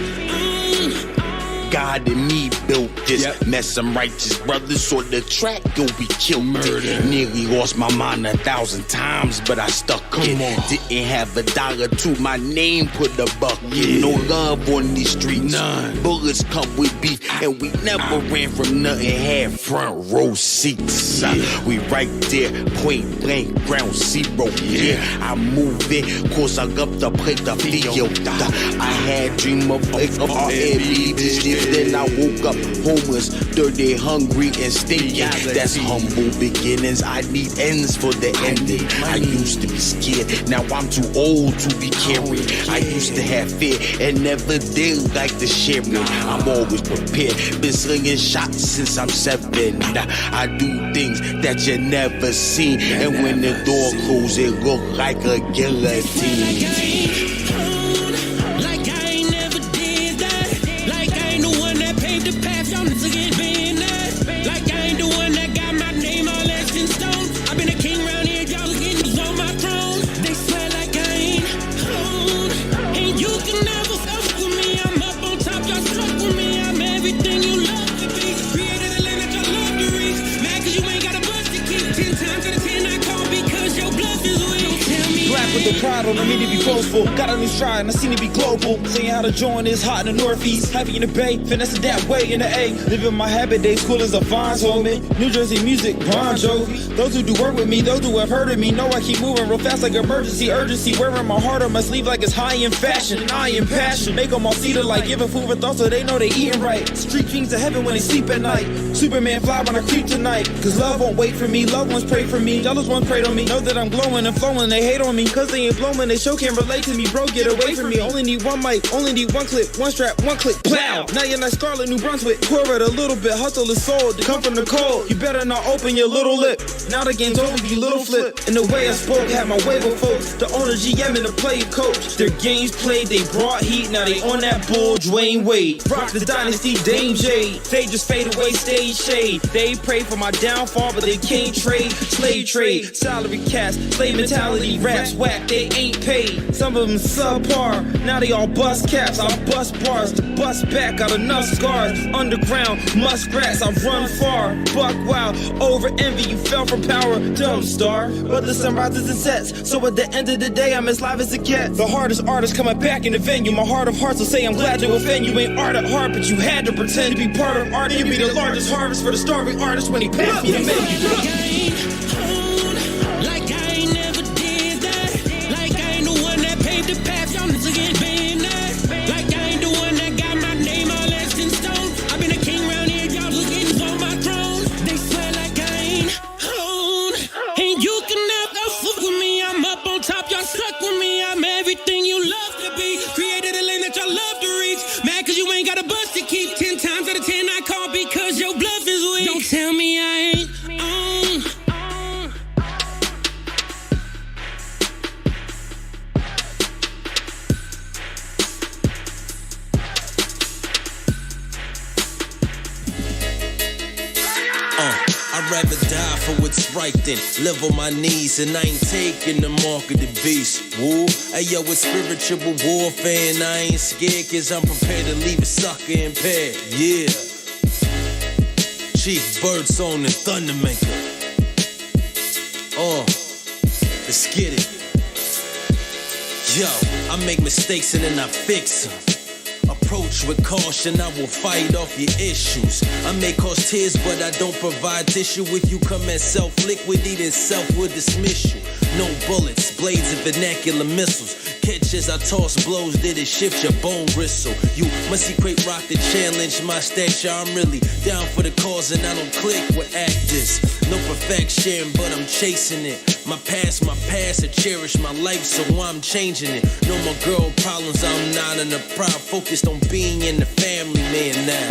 God and me built this mess. I'm righteous brothers on the track, yo, we killed it. Nearly lost my mind 1,000 times, but I stuck it. Didn't have $1 to my name, put a bucket. No love on these streets. None. Bullets come with beef, and we never ran from nothing. Had front row seats. We right there, point blank, ground zero. I move it, cause I love to play the field. I had dream of Airbnb. Then I woke up homeless, dirty, hungry, and stinky. That's humble beginnings. I need ends for the ending. I used to be scared, now I'm too old to be carried. I used to have fear and never did like the sharing. I'm always prepared, been slinging shots since I'm 7. I do things that you never seen, and when the door closes, it look like a guillotine. The pride on the me to be boastful. Got a new stride and I seen it be global. Saying how to join is hot in the northeast. Happy in the bay, finesse that way in the A. Living my habit days, cool as a Vines homie. New Jersey music, Bon Jovi. Those who do work with me, those who have heard of me, know I keep moving real fast like emergency, urgency. Wearing my heart on my sleeve like it's high in fashion. And I am passion. Make them all see the light, giving food for thought so they know they eating right. Street kings to heaven when they sleep at night. Superman fly when I creep tonight. Cause love won't wait for me, loved ones pray for me. Jealous ones prayed on me, know that I'm glowing and flowing. They hate on me cause they ain't blowing. They show can't relate to me, bro, get away from me. Only need one mic, only need one clip, one strap, one click, plow. Now you're like Scarlet, New Brunswick. Pour it a little bit, hustle is sold to come from the cold. You better not open your little lip. Now the game's over, you little flip. And the way I spoke had my way with folks. The owner GM and the player coach. Their games played, they brought heat. Now they on that bull, Dwayne Wade. Rock the dynasty, Dame Jade. They just fade away, stage shade. They pray for my downfall, but they can't trade. Slave trade, salary cash, slave mentality. Raps whack, they ain't paid. Some of them subpar, now they all bust caps. I bust bars to bust back, got enough scars. Underground, muskrats, I run far. Buck wild, over envy, you fell from power. Dumb star, but the sun rises and sets. So at the end of the day, I'm as live as it gets. The hardest artist coming back in the venue. My heart of hearts will say I'm glad to offend you. Ain't art at heart, but you had to pretend to be part of art. You be the largest harvest for the starving artist when he passed me the menu. Right then, live on my knees and I ain't taking the mark of the beast. Woo, hey yo, it's spiritual warfare and I ain't scared cause I'm prepared to leave a sucker impaired. Yeah, Chief Birdsong and Thundermaker. Let's get it. Yo, I make mistakes and then I fix them. Approach with caution, I will fight off your issues. I may cause tears, but I don't provide tissue. If you come at self-liquidated, self will dismiss you. No bullets, blades, and vernacular missiles. Catch as I toss blows, did it shift your bone bristle? You must equate rock to challenge my stature. I'm really down for the cause and I don't click with actors. No perfection, but I'm chasing it. My past, I cherish my life, so I'm changing it. No more girl problems, I'm not in the proud. Focused on being in the family, man, now.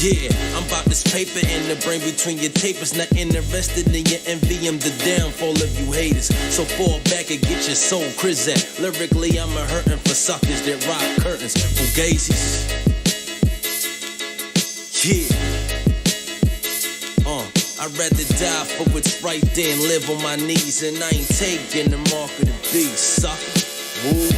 Yeah, I'm about this paper in the brain between your tapers. Not interested in your envy, I'm the downfall of you haters. So fall back and get your soul crizzat. Lyrically, I'm a hurtin' for suckers that rock curtains. Fugazis. Yeah. I'd rather die for what's right there and live on my knees. And I ain't taking the mark of the beast, sucker. Woo.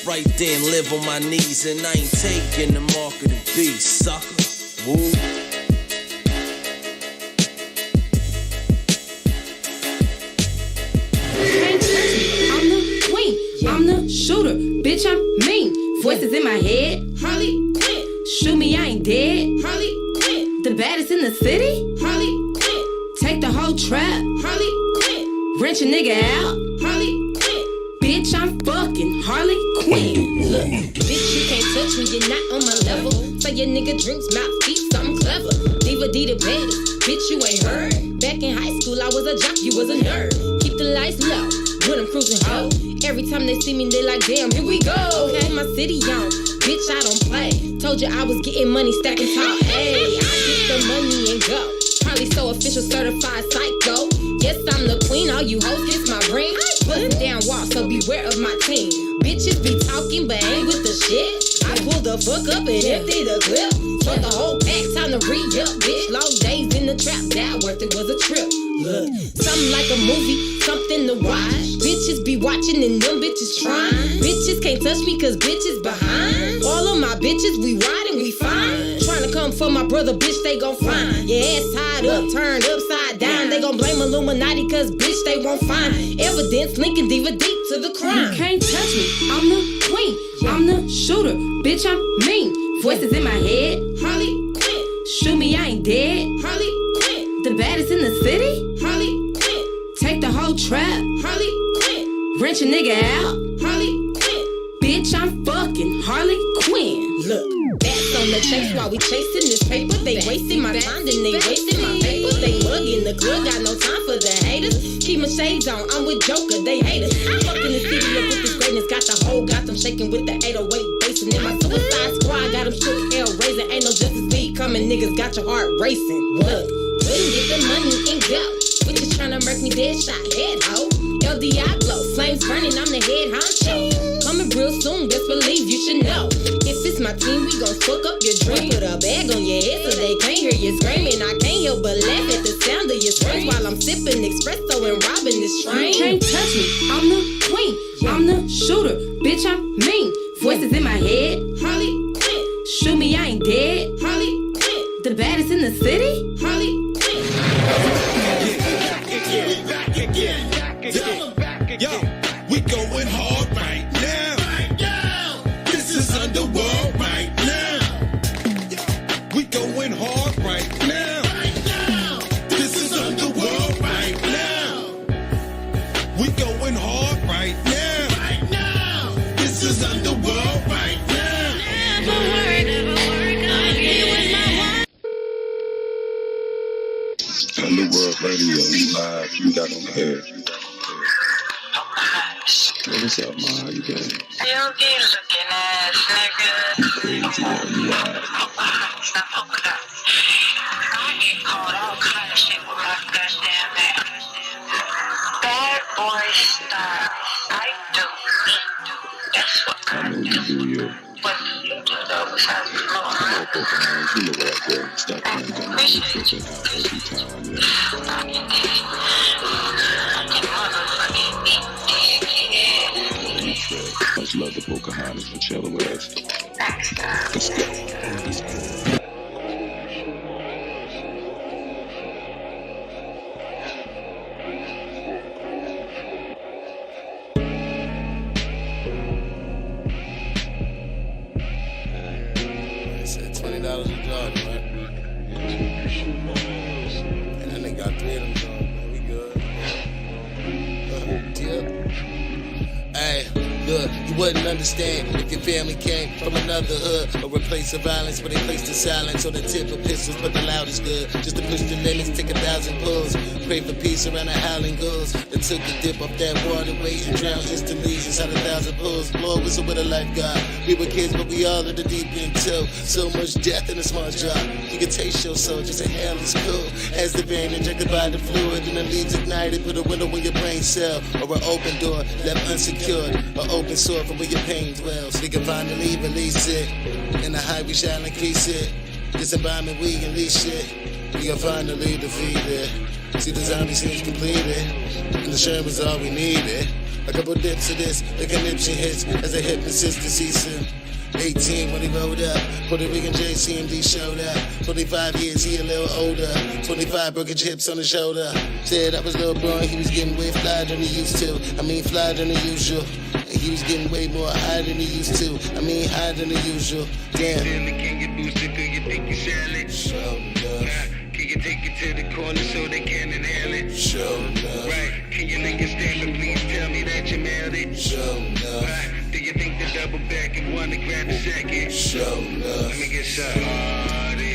Right there and live on my knees, and I ain't taking the mark of the beast, sucker. Woo. I'm the queen, I'm the shooter, bitch, I'm mean. Voices in my head, Harley Quinn. Shoot me, I ain't dead, Harley Quinn. The baddest in the city, Harley Quinn. Take the whole trap, Harley Quinn. Wrench a nigga out, Harley Quinn. Bitch, I'm fucking Harley Quinn. Look, bitch, you can't touch me, you're not on my level. So your nigga drinks mouth feet, something clever. Diva D the baddest, bitch, you ain't heard. Back in high school, I was a jock, you was a nerd. Keep the lights low when I'm cruising ho. Every time they see me, they like, damn, here we go. Okay, my city on, bitch, I don't play. Told you I was getting money, stacking tall. Hey, I get the money and go. Probably so official, certified psycho. Yes, I'm the queen, all you hoes kiss my ring. Bustin' down walls, so beware of my team. Bitches be talking, but ain't with the shit. I pull the fuck up and empty the clip. For the whole pack, time to re-up, bitch. Long days in the trap, that worth it was a trip. Look, something like a movie, something to watch. Bitches be watching and them bitches trying. Bitches can't touch me cause bitches behind. All of my bitches, we ride and we fine. Trying to come for my brother, bitch, they gon' find. Your ass tied up, turned upside down. They gon' blame Illuminati cause bitch, they won't find evidence linking Diva deep to the crime. You can't touch me, I'm the queen, I'm the shooter, bitch, I'm mean. Voices in my head, Harley Quinn. Shoot me, I ain't dead, Harley Quinn. The baddest in the city, Harley Quinn. Take the whole trap, Harley Quinn. Wrench a nigga out, Harley Quinn. Bitch, I'm fucking Harley Quinn. Look, bats on the chase while we chasing this paper. They wasting my time, then they wasting my paper. They mugging the club, got no time for the haters. Keep my shades on, I'm with Joker, they haters. I fucking the city up with this greatness, got the whole Gotham shaking with the 808 bass. And in my suicide squad, got them shook, hell raising. Ain't no Justice League coming, niggas got your heart racing. Look, wouldn't get the money and go. Bitches tryna murk me, dead shot, head ho. El Diablo, flames burning, I'm the head honcho. Coming real soon, best believe you should know. If it's my team, we gon' fuck up your dream. Put a bag on your head so they can't hear you screaming. I can't help but laugh at the sound of your screams while I'm sipping espresso and robbing this train. You can't touch me, I'm the queen, I'm the shooter, bitch, I'm mean. Voices in my head, Harley Quinn. Shoot me, I ain't dead, Harley Quinn. The baddest in the city, Harley Quinn. Yo, we going hard right now. This is underworld right now. We going hard right now. This is underworld right now. We going hard right now. This is underworld right now. Underworld Radio, live, you got on the air. What's up, Ma? How you doing? You get looking ass nigga. Crazy, man. You Stop, I get caught all kind of shit with my I know you do you. What do you do though besides the Come on, floor? Pocahontas, you know what I do. Stop playing with me. Appreciate you. Every time, yeah. I can motherfucking beat dick. Much love to Pocahontas for chilling with us. Let's go. $20 a jar, right? And then they got 3 of them jars, man. We good. Tip. Hey, look, you wouldn't understand if your family came from another hood or a place of violence where they placed the silence on the tip of pistols, but the loud is good. Just to push the limits, take 1,000 pulls. Pray for peace around the howling ghouls that took the dip off that waterway and drowned instantly inside 1,000 pools. Blow a whistle with a lifeguard. We were kids, but we all in the deep end too. So much death in a small drop. You can taste your soul, just a hell is cool. As the vein injected by the fluid and the leaves ignited, put a window in your brain cell or an open door left unsecured, or open sore from where your pain dwells. We can finally release it. In the high we shall increase it. This environment we unleash it. We can finally defeat it. See the zombie scenes completed, and the shirt was all we needed. A couple dips of this, the conniption hits as a hypnotist deceased him. 18 when he rolled up, Puerto Rican JCMD showed up. 25 years, he a little older. 25 broken chips on the shoulder. Said I was little bro, he was getting way flyer than he used to. I mean flyer than the usual. And he was getting way more high than he used to. I mean higher than the usual. Damn. Can you boost it? Do you think you sell it? Show enough. Can you take it to the corner so they can inhale it? Show enough. Right. Can you link a statement? Please tell me that you mailed it. Show enough. Right. Do you think the double back and one to grab a second? Show enough. Let me get some. Party.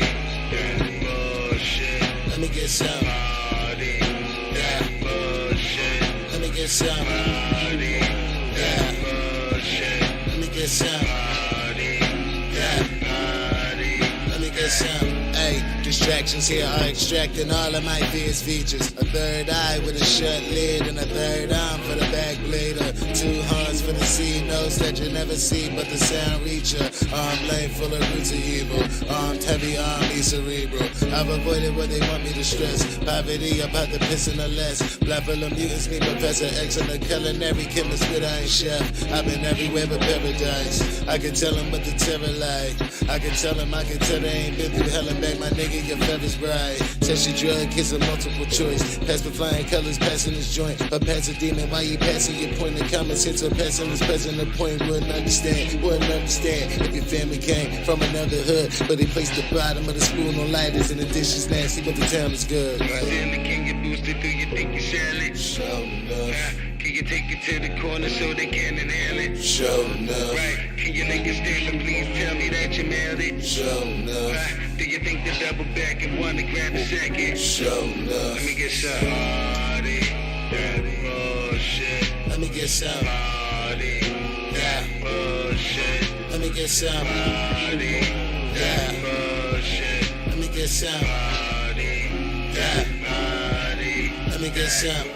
That bullshit. Let me get some. Party. That bullshit. Let me get some. Party. That bullshit. Let me get some. Party. Yeah. Party. Let me get some. Hey, distractions here are extracting all of my fierce features. A third eye with a shut lid and a third arm for the back blade. 2 horns for the seed notes that you never see, but the sound reacher. Arm lane full of roots of evil. Armed heavy, army cerebral. I've avoided what they want me to stress. Poverty about the piss and the less. Black full of mutants, me Professor X and the culinary chemist with I ain't chef. I've been everywhere but paradise. I can tell him what the terror like. I can tell him they ain't been through hell and back. My nigga, your feathers bright. Test your drug, kids a multiple choice. Pass the flying colors, passing this joint. Or pass a demon while you passing your point. The comments hits or passing this present. The point wouldn't understand. If your family came from another hood, but they placed the bottom of the spoon on lighters and the dishes nasty, but the town is good. Right? Can you boost it? Do you think you sell it? Show enough. Can you take it to the corner so they can inhale it? Show enough. Right. Can you link a statement? Please tell me that you mailed it. Show enough. Right. Do you think the double back and one to grab a second? Show enough. Let me get some. Party. That bullshit. Let me get some. Party. That bullshit. Let me get some. Party. That bullshit. Let me get some. Party. That party. Let me get some.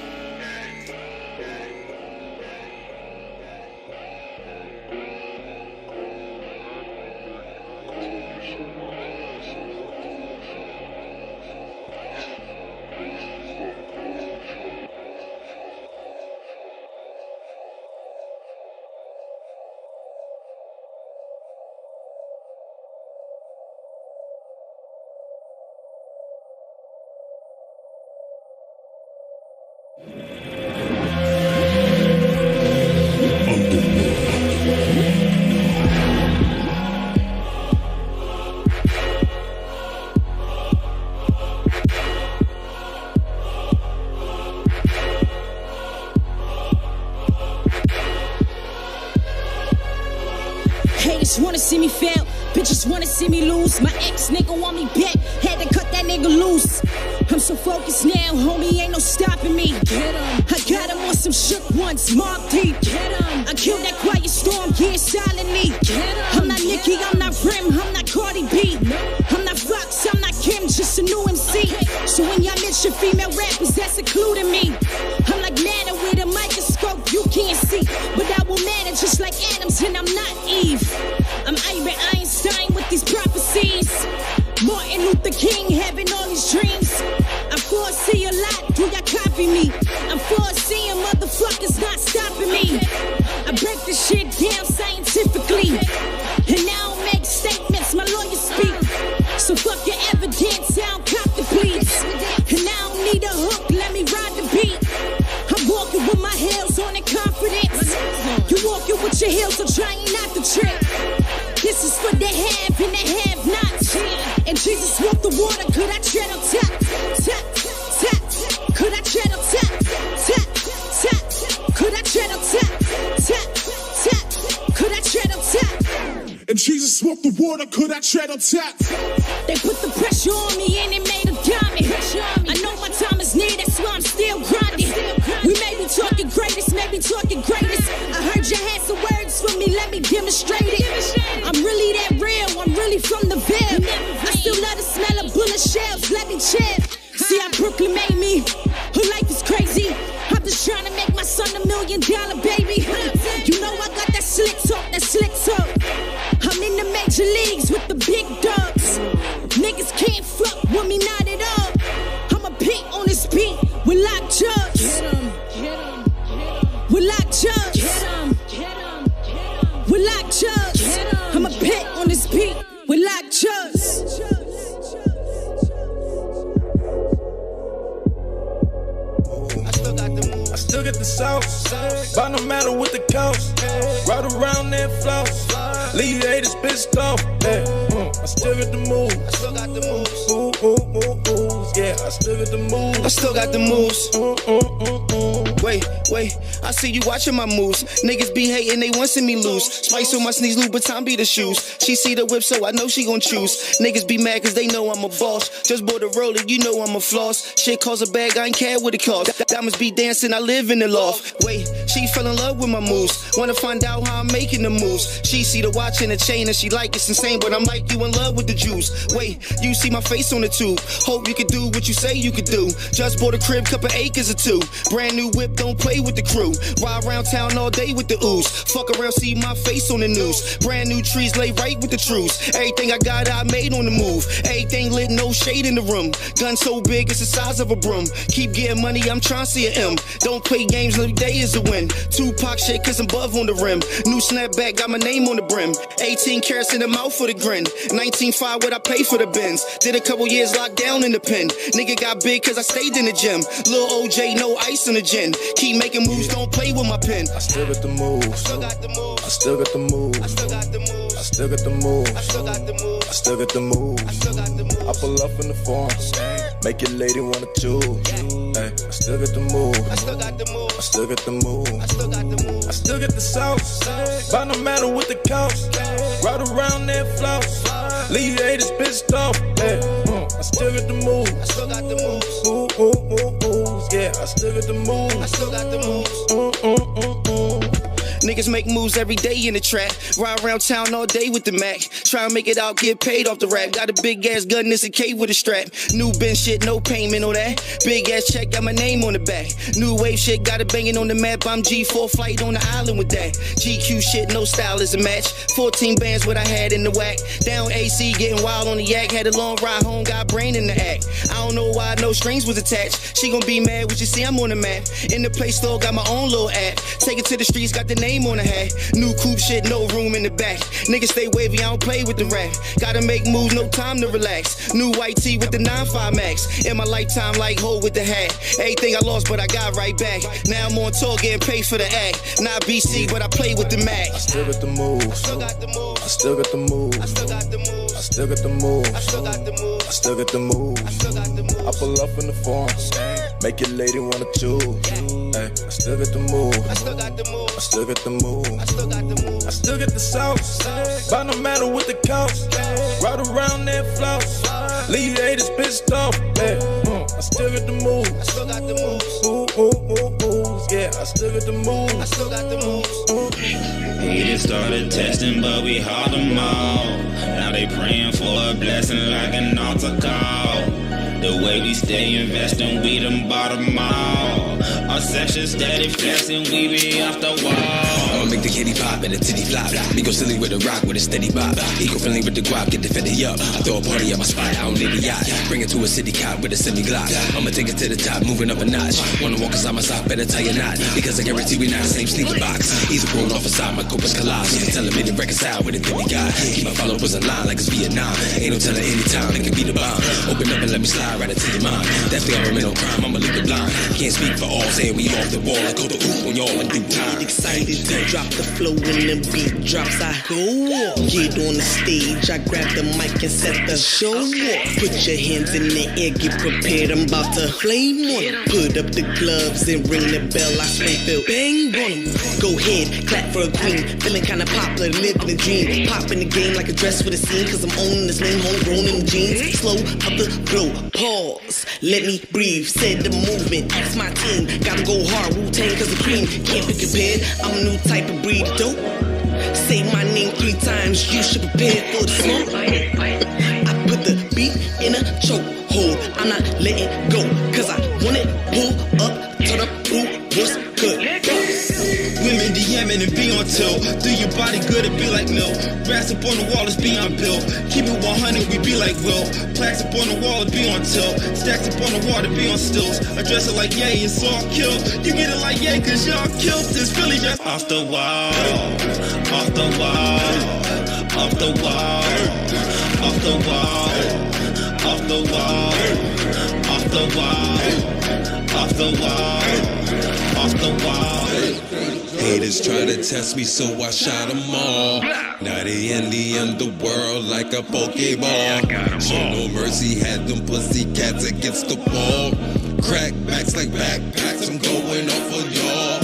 Haters wanna see me fail, bitches wanna see me lose. My ex nigga want me back, had to cut that nigga loose. I'm so focused now, homie, ain't no stopping me. Get 'em. I got him on some shook ones, Mark deep. Get 'em. I killed that quiet storm, yeah, silently. Get 'em. I'm not Nicki, I'm not Rim, I'm not Cardi B. I'm not Fox, I'm not Kim, just a new MC. So when y'all mention female rappers, that's including me. I'm like ladder with a microscope, you can't see, but I will matter just like Adams, and I'm not Eve. I'm Albert Einstein with these prophecies. Martin Luther King having all these dreams. I foresee a lot, do y'all copy me? I'm foreseeing motherfuckers not stopping me. I break the shit down scientifically, and now I make statements my lawyers speak. So fuck your evidence, I don't cop the pleas. And I don't need a hook, let me ride the beat. I'm walking with my heels on in confidence. You walking with your heels, so trying not to trip. This is for the have and the have-nots. And Jesus walked the water, could I tread on top? Tap, tap, could I tread on top? Tap, tap, could I tread on top? Tap, tap, could I tread on top? And Jesus walked the water, could I tread on top? They put the pressure on me and it made a diamond. I know my time is near, that's why I'm still grinding. We may be talking greatest, maybe talking greatest. I heard you had some words for me, let me demonstrate it. I'm really that real, I'm really from the Ville. I still love the smell of bullet shells, let me chill. See how Brooklyn made me, her life is crazy. I'm just trying to make my son $1 million baby. You know I got that slick talk, that slick talk. I'm in the major leagues with the big dogs. Niggas can't fuck with me, not at all. I'm a pit on this beat with locked jugs. With locked jugs. With locked jugs. I'm a pit on this beat with locked jugs. I still get the sauce, but no matter what the cost. Ride around that floss, leave you haters pissed off. I still get the moves. I still got the moves. Yeah, I still got the moves. I still got the moves. Wait, I see you watching my moves. Niggas be hating, they want to see me lose. Spice on my sneaks, Louboutin be the shoes. She see the whip, so I know she gon' choose. Niggas be mad cause they know I'm a boss. Just bought a roller, you know I'm a floss. Shit costs a bag, I ain't care what it costs. Diamonds be dancing, I live in the loft. Wait, she fell in love with my moves. Wanna find out how I'm making the moves. She see the watch and the chain and she like it's insane, but I'm like you in love with the juice. Wait, you see my face on the tube. Hope you could do what you say you could do. Just bought a crib, couple acres or two. Brand new whip, don't play with the crew. Ride around town all day with the ooze. Fuck around, see my face on the news. Brand new trees lay right with the truths. Everything I got, I made on the move. Everything lit, no shade in the room. Gun so big, it's the size of a broom. Keep getting money, I'm trying to see an M. Don't play games, every day is a win. Tupac shit, cause I'm above on the rim. New snapback, got my name on the brim. 18 carats in the mouth for the grin. 19.5, what I pay for the Benz. Did a couple years locked down in the pen. Nigga got big cause I stayed in the gym. Lil OJ, no ice in the gin. Keep making moves, don't play with my pen. I still got the moves. I still got the moves. I still got the moves. I still got the moves. I still got the moves. I still got the moves. I still got the moves. I still got the moves. I pull up in the form. Make your lady wanna choose. Hey, I still got the moves. I still got the moves. I still got the moves. I still got the moves. I still get the sauce. But no matter what the cost. Ride around that floss. Leave you haters pissed off. Hey, I still got the moves. I still got the moves. Yeah, I still got the moves. I still got the moves. Niggas make moves every day in the trap. Ride around town all day with the Mac. Try and make it out, get paid off the rap. Got a big ass gun, this a K with a strap. New Benz shit, no payment on that. Big ass check, got my name on the back. New wave shit, got it banging on the map. I'm G4 flight on the island with that. GQ shit, no style is a match. 14 bands, what I had in the whack. Down AC, getting wild on the yak. Had a long ride home, got brain in the act. I don't know why no strings was attached. She gon' be mad when she see I'm on the map. In the Play Store, got my own little app. Take it to the streets, got the name on the hat. New coupe shit, no room in the back. Niggas stay wavy, I don't play with the rap. Gotta make moves, no time to relax. New white tee with the 9.5 max. In my lifetime, like Ho with the hat. Everything I lost, but I got right back. Now I'm on tour, getting paid for the act. Not BC, but I play with the Mac. I still got the moves. I still got the moves. I still got the moves. I still got the moves. I still got the moves. I still got the moves. I still got the moves. I still got the moves. I pull up in the form. Make your lady wanna choose. Hey, I still got the moves. I still got the moves. I still got the moves. I still got the moves. I still get the sauce. But no matter what the cost. Ride around that floss. Leave you haters pissed off. I still got the moves. I still got the moves. Yeah, I still got the moves. I still got the moves. He just started testing, but we hauled them all. Now they praying for a blessing like an altar call. The way we stay investing, we done bought them all. Our section steady flexing, we be off the wall. make the kitty pop and the titty flop. Me go silly with the rock with a steady bop. Eco-friendly with the guap, get the fetty up. I throw a party at my spot, I don't need a yacht. Bring it to a city cop with a semi-glock. I'ma take it to the top, moving up a notch. Wanna walk inside my sock, better tell you not. Because I guarantee we not the same sneaker box. He's a grown off aside, my corpus collapse. You can tell him me to reconcile with a demigod. Keep my followers in line like it's Vietnam. Ain't no telling anytime, it can be the bomb. Open up and let me slide right into your mind. Definitely I'm no crime, I'ma leave it blind. Can't speak for all, saying we off the wall. I call the oop on y'all in due time. Get excited to drop the flow when the beat drops. I go off. Get on the stage, I grab the mic and set the show off. Put your hands in the air, get prepared, I'm about to flame on 'em. Put up the gloves and ring the bell, I spray feel bang on 'em. Go ahead, clap for a queen, feeling kinda popular, living a dream. Pop in the game like a dress with a scene, cause I'm owning this name, homegrown in the jeans. Slow up the flow, pause, let me breathe, said the movement, ask my team. Gotta go hard, Wu-Tang cause the cream can't be compared. I'm a new type of breed, dope. Say my name 3 times, you should prepare for the smoke. I put the beat in a choke hold, I'm not letting go, cause I want it, pull up to the pool, what's good? Women DMing and be on tilt. Do your body good, it be like milk. Brass up on the wall, it's beyond built. Keep it 100, we be like Will. Plaques up on the wall, it be on tilt. Stacks up on the wall, it be on stills. I dress it like yay, it's all killed. You get it like yay, cause y'all killed this Philly just off the wall. Off the wall. Off the wall. Off the wall. Off the wall. Off the wall. Off the wall. Off the wall. Haters try to test me, so I shot them all. Now they in the underworld like a Pokeball. Show no mercy, had them pussy cats against the wall. Crack backs like backpacks, I'm going off on y'all.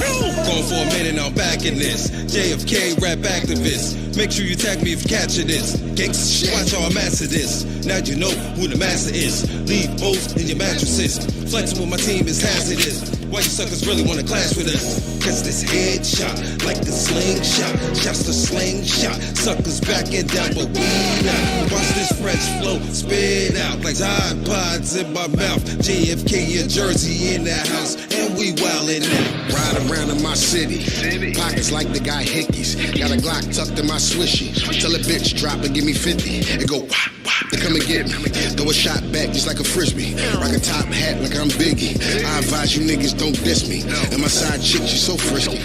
Going for a minute, now I'm back in this. JFK rap activist. Make sure you tag me if you're catching this. Gangsta shit, watch how I master this. Now you know who the master is. Leave both in your mattresses. Flexing with my team is hazardous. Why you suckers really wanna clash with us? Cause this headshot, like a slingshot. Shots the slingshot. Suckers backing down, but we not. Watch this fresh flow, spit out like Tide Pods in my mouth. JFK in Jersey in the house, and we wildin' out. Ride around in my city, pockets like the guy Hickeys. Got a Glock tucked in my swishy. Tell a bitch drop and give me 50. And go wop, wop, they come and get me. Throw a shot back just like a frisbee. Rock a top hat like I'm Biggie. I advise you niggas don't diss me. And my side chick, she so frisky.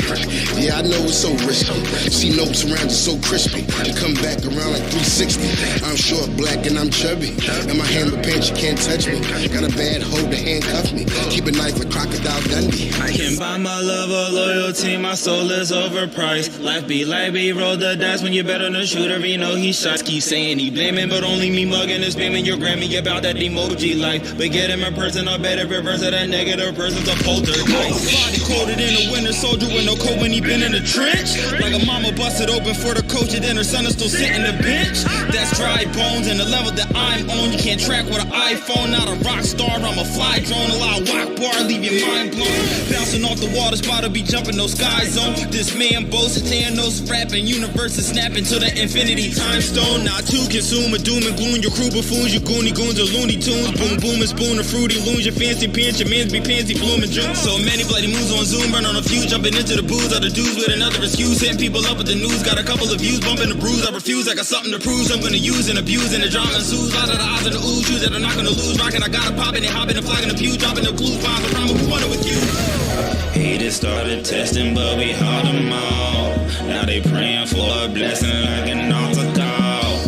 Yeah, I know it's so risky. See notes around you so crispy. You come back around like 360. I'm short, black, and I'm chubby. And my hammer pants, you can't touch me. Got a bad hoe to handcuff me. Keep a knife like Crocodile Dundee. I can buy my love or loyalty, my soul is overpriced. Life be like be roll the dice when you're better than a shooter, you know he shots. Keep saying he blaming, but only me mugging and spamming your Grammy about that emoji life. But get him in person, I better reverse of that negative person's a poltergeist. Body coated in a winter soldier with no coat when he been in the trench. Like a mama busted open for the coach and then her son is still sitting the bench. That's dry bones and the level that I'm on. You can't track with an iPhone, not a rock star. I'm a fly drone, a loud walk bar, leave your mind blown. Bouncing off the water, spot to be jumping no sky zone. This man boasts Thanos rapping, universe is snapping to the infinity time stone. Not to consume a doom and gloom. Your crew buffoons, your goony goons or loony tunes. Boom boom and spoon of fruity loons. Your fancy pinch, your mans be pansy bloom and June. So many bloody moves on Zoom, burn on a few, jumping into the booze. Other dudes with another excuse, hitting people up with the news. Got a couple of views, bumping the bruise. I refuse, I got something to prove. I'm gonna use and abuse, and the drama ensues. Lots of the odds and the ooze, shoes that I'm not gonna lose. Rockin', I got it poppin' and hopping and flagging the pew, dropping the clues, bombs. I promise we want it with you. Haters started testing, but we hauled them all. Now they praying for a blessing like an altar call.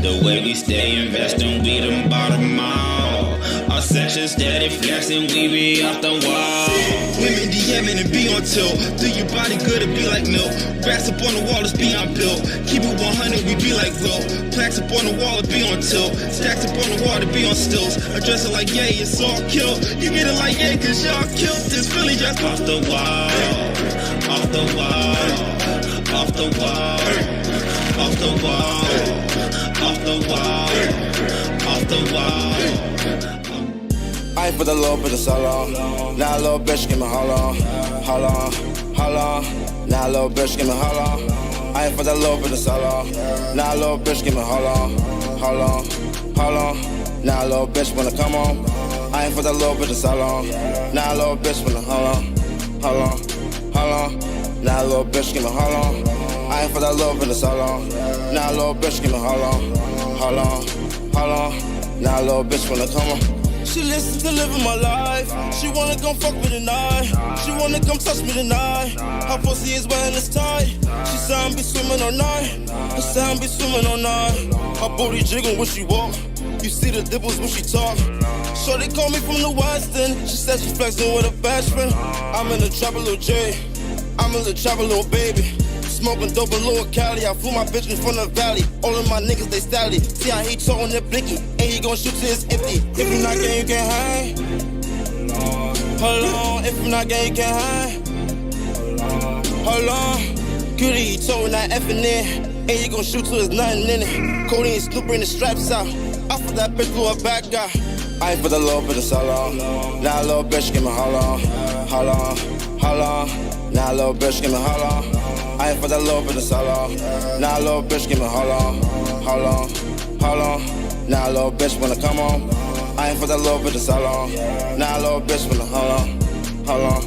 The way we stay investing, we done bought them all. Our section steady flexing, we be off the wall. Women DMing and be on tilt. Do your body good, it be like milk. Brass up on the wall, it's beyond built. Keep it 100, we be like Will. Plaques up on the wall, it be on tilt. Stacks up on the wall, it be on stills. I dress it like yay, it's all killed. You get it like yay, cause y'all killed this Philly just off the wall. Off the wall. Off the wall. Off the wall. Off the wall. Off the wall. I ain't for the low, but it's all on. Now a little bitch, give me hold on. Hold on, hold on. Now a little bitch, give me hold on. I ain't for the low, but it's all on. Now a little bitch, give me hold on. Hold on, hold on. Now a little bitch wanna come on. I ain't for the low, but it's all on. Now a little bitch wanna hold on. Hold on, hold on. Now a little bitch, give me how long? I ain't for that love in the so long. Now a little bitch, give me how long? How long? How long? Now a little bitch wanna come on. She listens to living my life. She wanna come fuck me tonight. She wanna come touch me tonight. Her pussy is wet and it's tight. She sound be swimming all night. Her sound be swimming all night. Her booty jiggling when she walk. You see the dimples when she talk. Shorty call me from the West End. She said she flexing with her best friend. I'm in the trap, a little J. I'm in the trap, a little baby. Smoking dope in Lower Cali. I flew my bitch in from the valley. All of my niggas, they stally. See how he talking that blicky. And he gon' shoot till it's empty. If you not gang, you can't hang. Hold on. If you not gang, you can't hang. Hold on. Goody, he talking that effing in. And he gon' shoot till there's nothing in it. Cody and Snoop bring the straps out. I for that bitch blew her back out. I ain't for the little bit of so long. Now a little bitch, give me how long? How long? How long? Now a little bitch, give me how long? I ain't for that little bit of so long. Now a little bitch, give me how long? How long? How long? Now a little bitch wanna come on. I ain't for that little bit of so long. Now a little bitch wanna how long? How long?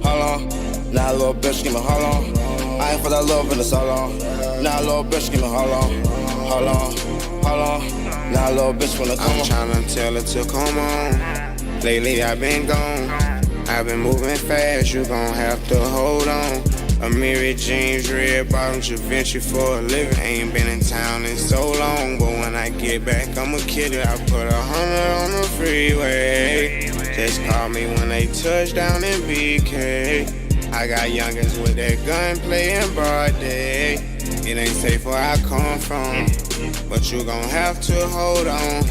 How long? Now a little bitch, give me how long? I ain't for that little bit of so long. Now a little bitch, give me how long? How long? How long? Now a little bitch wanna come on. I'm tryna tell her to come on. Lately I've been gone. I've been moving fast, you gon' have to hold on. A Mary James, red bottom, Givenchy for a living. Ain't been in town in so long, but when I get back, I'ma kill it. I put 100 on the freeway. Just call me when they touch down in BK. I got youngins with that gunplay in broad day. It ain't safe where I come from, but you gon' have to hold on.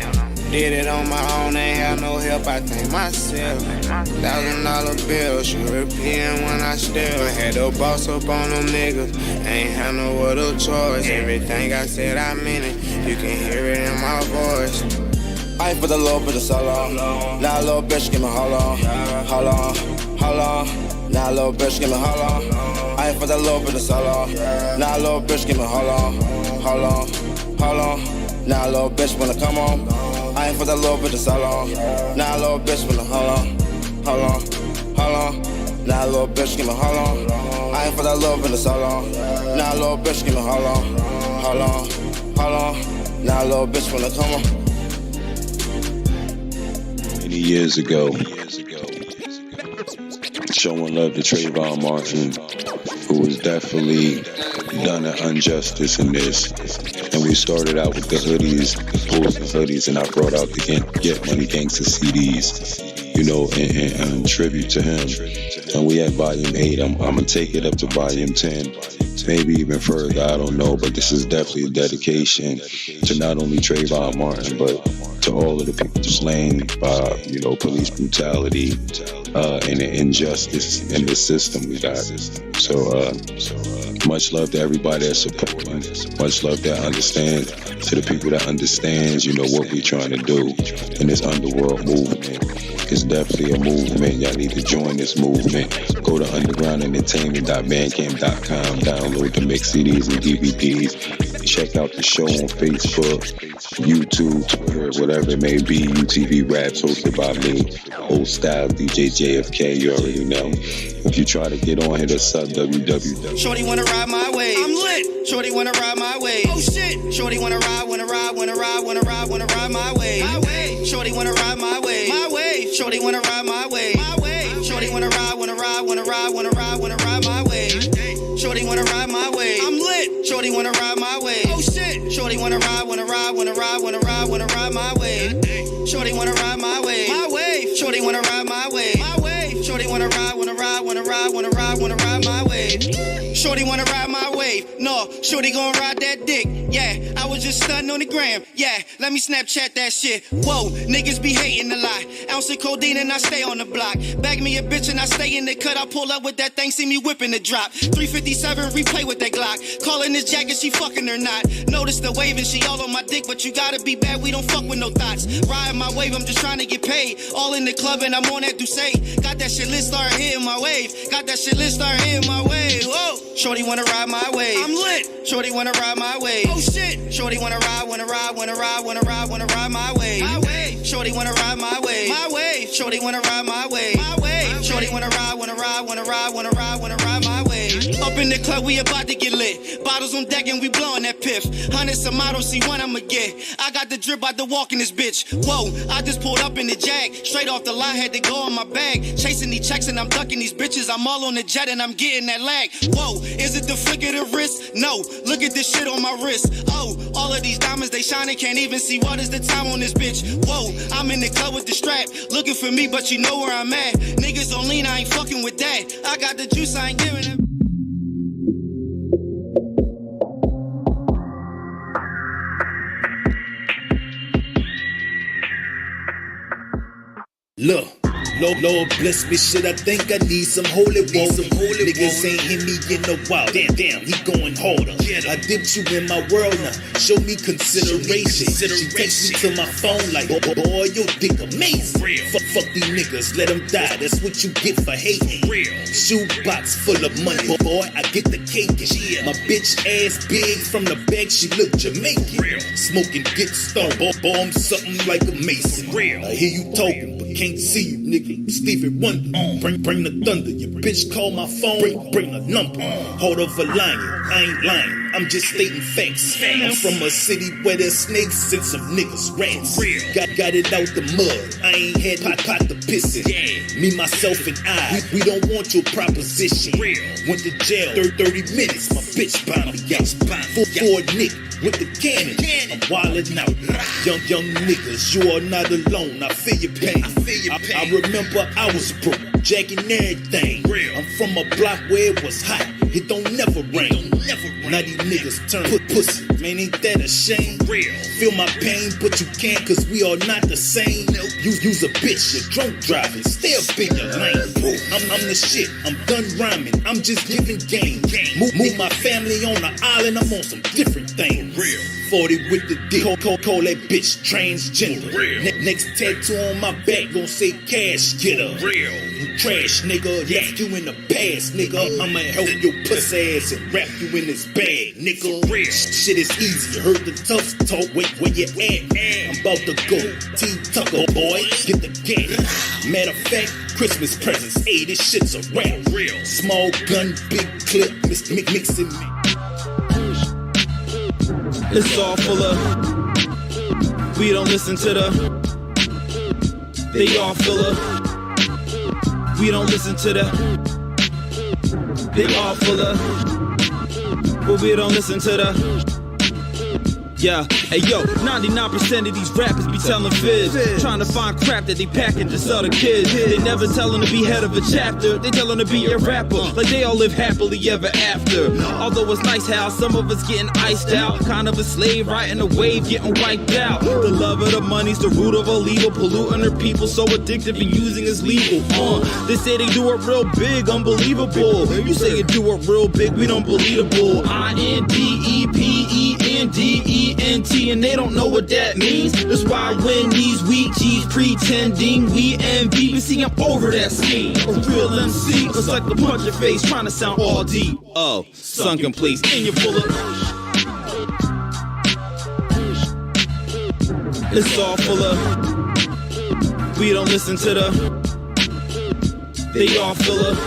Did it on my own, ain't have no help, I think myself. $1,000 bills, European when I still had to boss up on them niggas. Ain't have no other choice. Everything I said, I mean it. You can hear it in my voice. I ain't for the little bit of so long. Now a little bitch, give me how long? How long? How long? Now a little bitch, give me how long? I ain't for that little bit of so long. Now a little bitch, give me how long? How long? How long? Now a little bitch wanna come on. I ain't for that little bit of so long. Now a little bitch wanna how long? How long? How long? Now a little bitch, give me how long? I ain't for that little bit of so long. Now a little bitch, give me how long? How long? How long? Now a little bitch wanna come on. Many years ago, showing love to Trayvon Martin, who was definitely done an injustice in this. And we started out with the hoodies, the pulls and hoodies, and I brought out the Get Money Gangsta CDs, you know, in tribute to him. And we had volume 8. I'm gonna take it up to volume 10, maybe even further, I don't know. But this is definitely a dedication to not only Trayvon Martin, but to all of the people slain by, you know, police brutality and the injustice in the system we got. So much love to everybody that's supporting. Much love that understands, to the people that understands, you know, what we're trying to do in this underworld movement. It's definitely a movement. Y'all need to join this movement. Go to undergroundentertainment.bandcamp.com. Download the mix CDs and DVDs. Check out the show on Facebook, YouTube, Twitter, whatever it may be. UTV Raps hosted by me, o.stylez, DJ JFK. You already know. If you try to get on here, that's www. Shorty wanna ride my wave. I'm lit. Shorty wanna ride my wave. Oh shit. Shorty wanna ride my wave. My wave. Shorty wanna ride my wave. My wave. Shorty wanna ride my wave. My wave. Shorty wanna ride my wave. Shorty wanna ride my wave. I'm lit. Shorty wanna ride my wave. Oh shit. Shorty wanna ride my wave. Shorty wanna ride my wave. My wave. Shorty wanna ride my wave. My wave. Shorty wanna ride my wave. Shorty wanna ride my wave. No, shorty gon' ride that dick. Yeah, I was just stunting on the gram. Yeah, let me Snapchat that shit. Whoa, niggas be hating a lot. Ounce of codeine and I stay on the block. Bag me a bitch and I stay in the cut. I pull up with that thing, see me whipping the drop. 357, replay with that Glock. Calling this jacket, she fucking or not. Notice the wave and she all on my dick, but you gotta be bad, we don't fuck with no thoughts. Riding my wave, I'm just trying to get paid. All in the club and I'm on that Douce. Got that shit lit, start hitting my wave. Got that shit lit, start hitting my wave. Whoa, shorty wanna ride my wave. I'm lit. Shorty wanna ride my wave. Oh shit. Shorty wanna ride my wave. My wave. Shorty wanna ride my wave. My wave. Shorty wanna ride my wave. My wave. Shorty wanna ride my wave. Up in the club, we about to get lit. Bottles on deck and we blowing that piff. Hundreds some models, see one I'ma get. I got the drip out the walk in this bitch. Whoa, I just pulled up in the Jag. Straight off the line, had to go in my bag. Chasing these checks and I'm ducking these bitches. I'm all on the jet and I'm getting that lag. Whoa, is it the flick of the wrist? No, look at this shit on my wrist. Oh, all of these diamonds, they shining. Can't even see what is the time on this bitch. Whoa, I'm in the club with the strap. Looking for me, but you know where I'm at. Niggas on lean, I ain't fucking with that. I got the juice, I ain't giving it. Look, Lord bless me, shit, I think I need some holy water. Niggas ain't hit me in a while. Damn, he going harder. I dipped you in my world now. Show me consideration. She takes me to my phone like, boy, your dick amazing. Fuck these niggas, let them die. That's what you get for hating. Shoebox full of money, boy, I get the cake. My bitch ass big from the back, she look Jamaican. Smoking, get stoned, boy, I'm something like a Mason. I hear you talking, but can't see you, nigga. Stevie Wonder, bring the thunder. Your bitch call my phone, bring the number. Hold of a lion, I ain't lying, I'm just stating facts. I'm from a city where there's snakes and some niggas rats. Got it out the mud, I ain't had pot to piss in. Me, myself, and I, we don't want your proposition. Went to jail, 30 minutes, my bitch bound me out. Full Nick with the cannon, I'm wildin' out. Young niggas, you are not alone, I feel your pain. I remember I was broke, jacking everything. I'm from a block where it was hot, it don't never rain. Now these niggas turn pussy, man, ain't that a shame? Feel my pain, but you can't, cause we are not the same. You's a bitch, you're drunk driving, stay up in your lane. I'm the shit, I'm done rhyming, I'm just giving game. Move my family on the island, I'm on some different things. 40 with the dick, call that bitch transgender. Next tattoo on my back gon' say cash getter. You trash nigga, left you in the past nigga. I'ma help your pussy ass and wrap you in this bag nigga. Shit is easy, heard the tough talk, wait where you at. I'm about to go, T-Tucker boy, get the gang. Matter of fact, Christmas presents, hey this shit's a rap. Small gun, big clip, mixing me. It's all full of. We don't listen to the. They all full of. We don't listen to the. They all full of. But we don't listen to the. Yeah, hey yo, 99% of these rappers be telling fizz, trying to find crap that they package to sell to kids. They never tell them to be head of a chapter, they tell them to be a rapper, like they all live happily ever after. Although it's nice how some of us getting iced out, kind of a slave riding a wave getting wiped out. The love of the money's the root of all evil, polluting their people so addictive and using is legal. They say they do it real big, unbelievable. You say you do it real big, we don't believe the bull. INDEPENDENT, and they don't know what that means. That's why when these weak G's pretending we envy, but see I'm over that scheme. A real MC, it's like the punch your face, trying to sound all deep. Oh, sunken place, and you're full of. It's all full of. We don't listen to the. They all full of.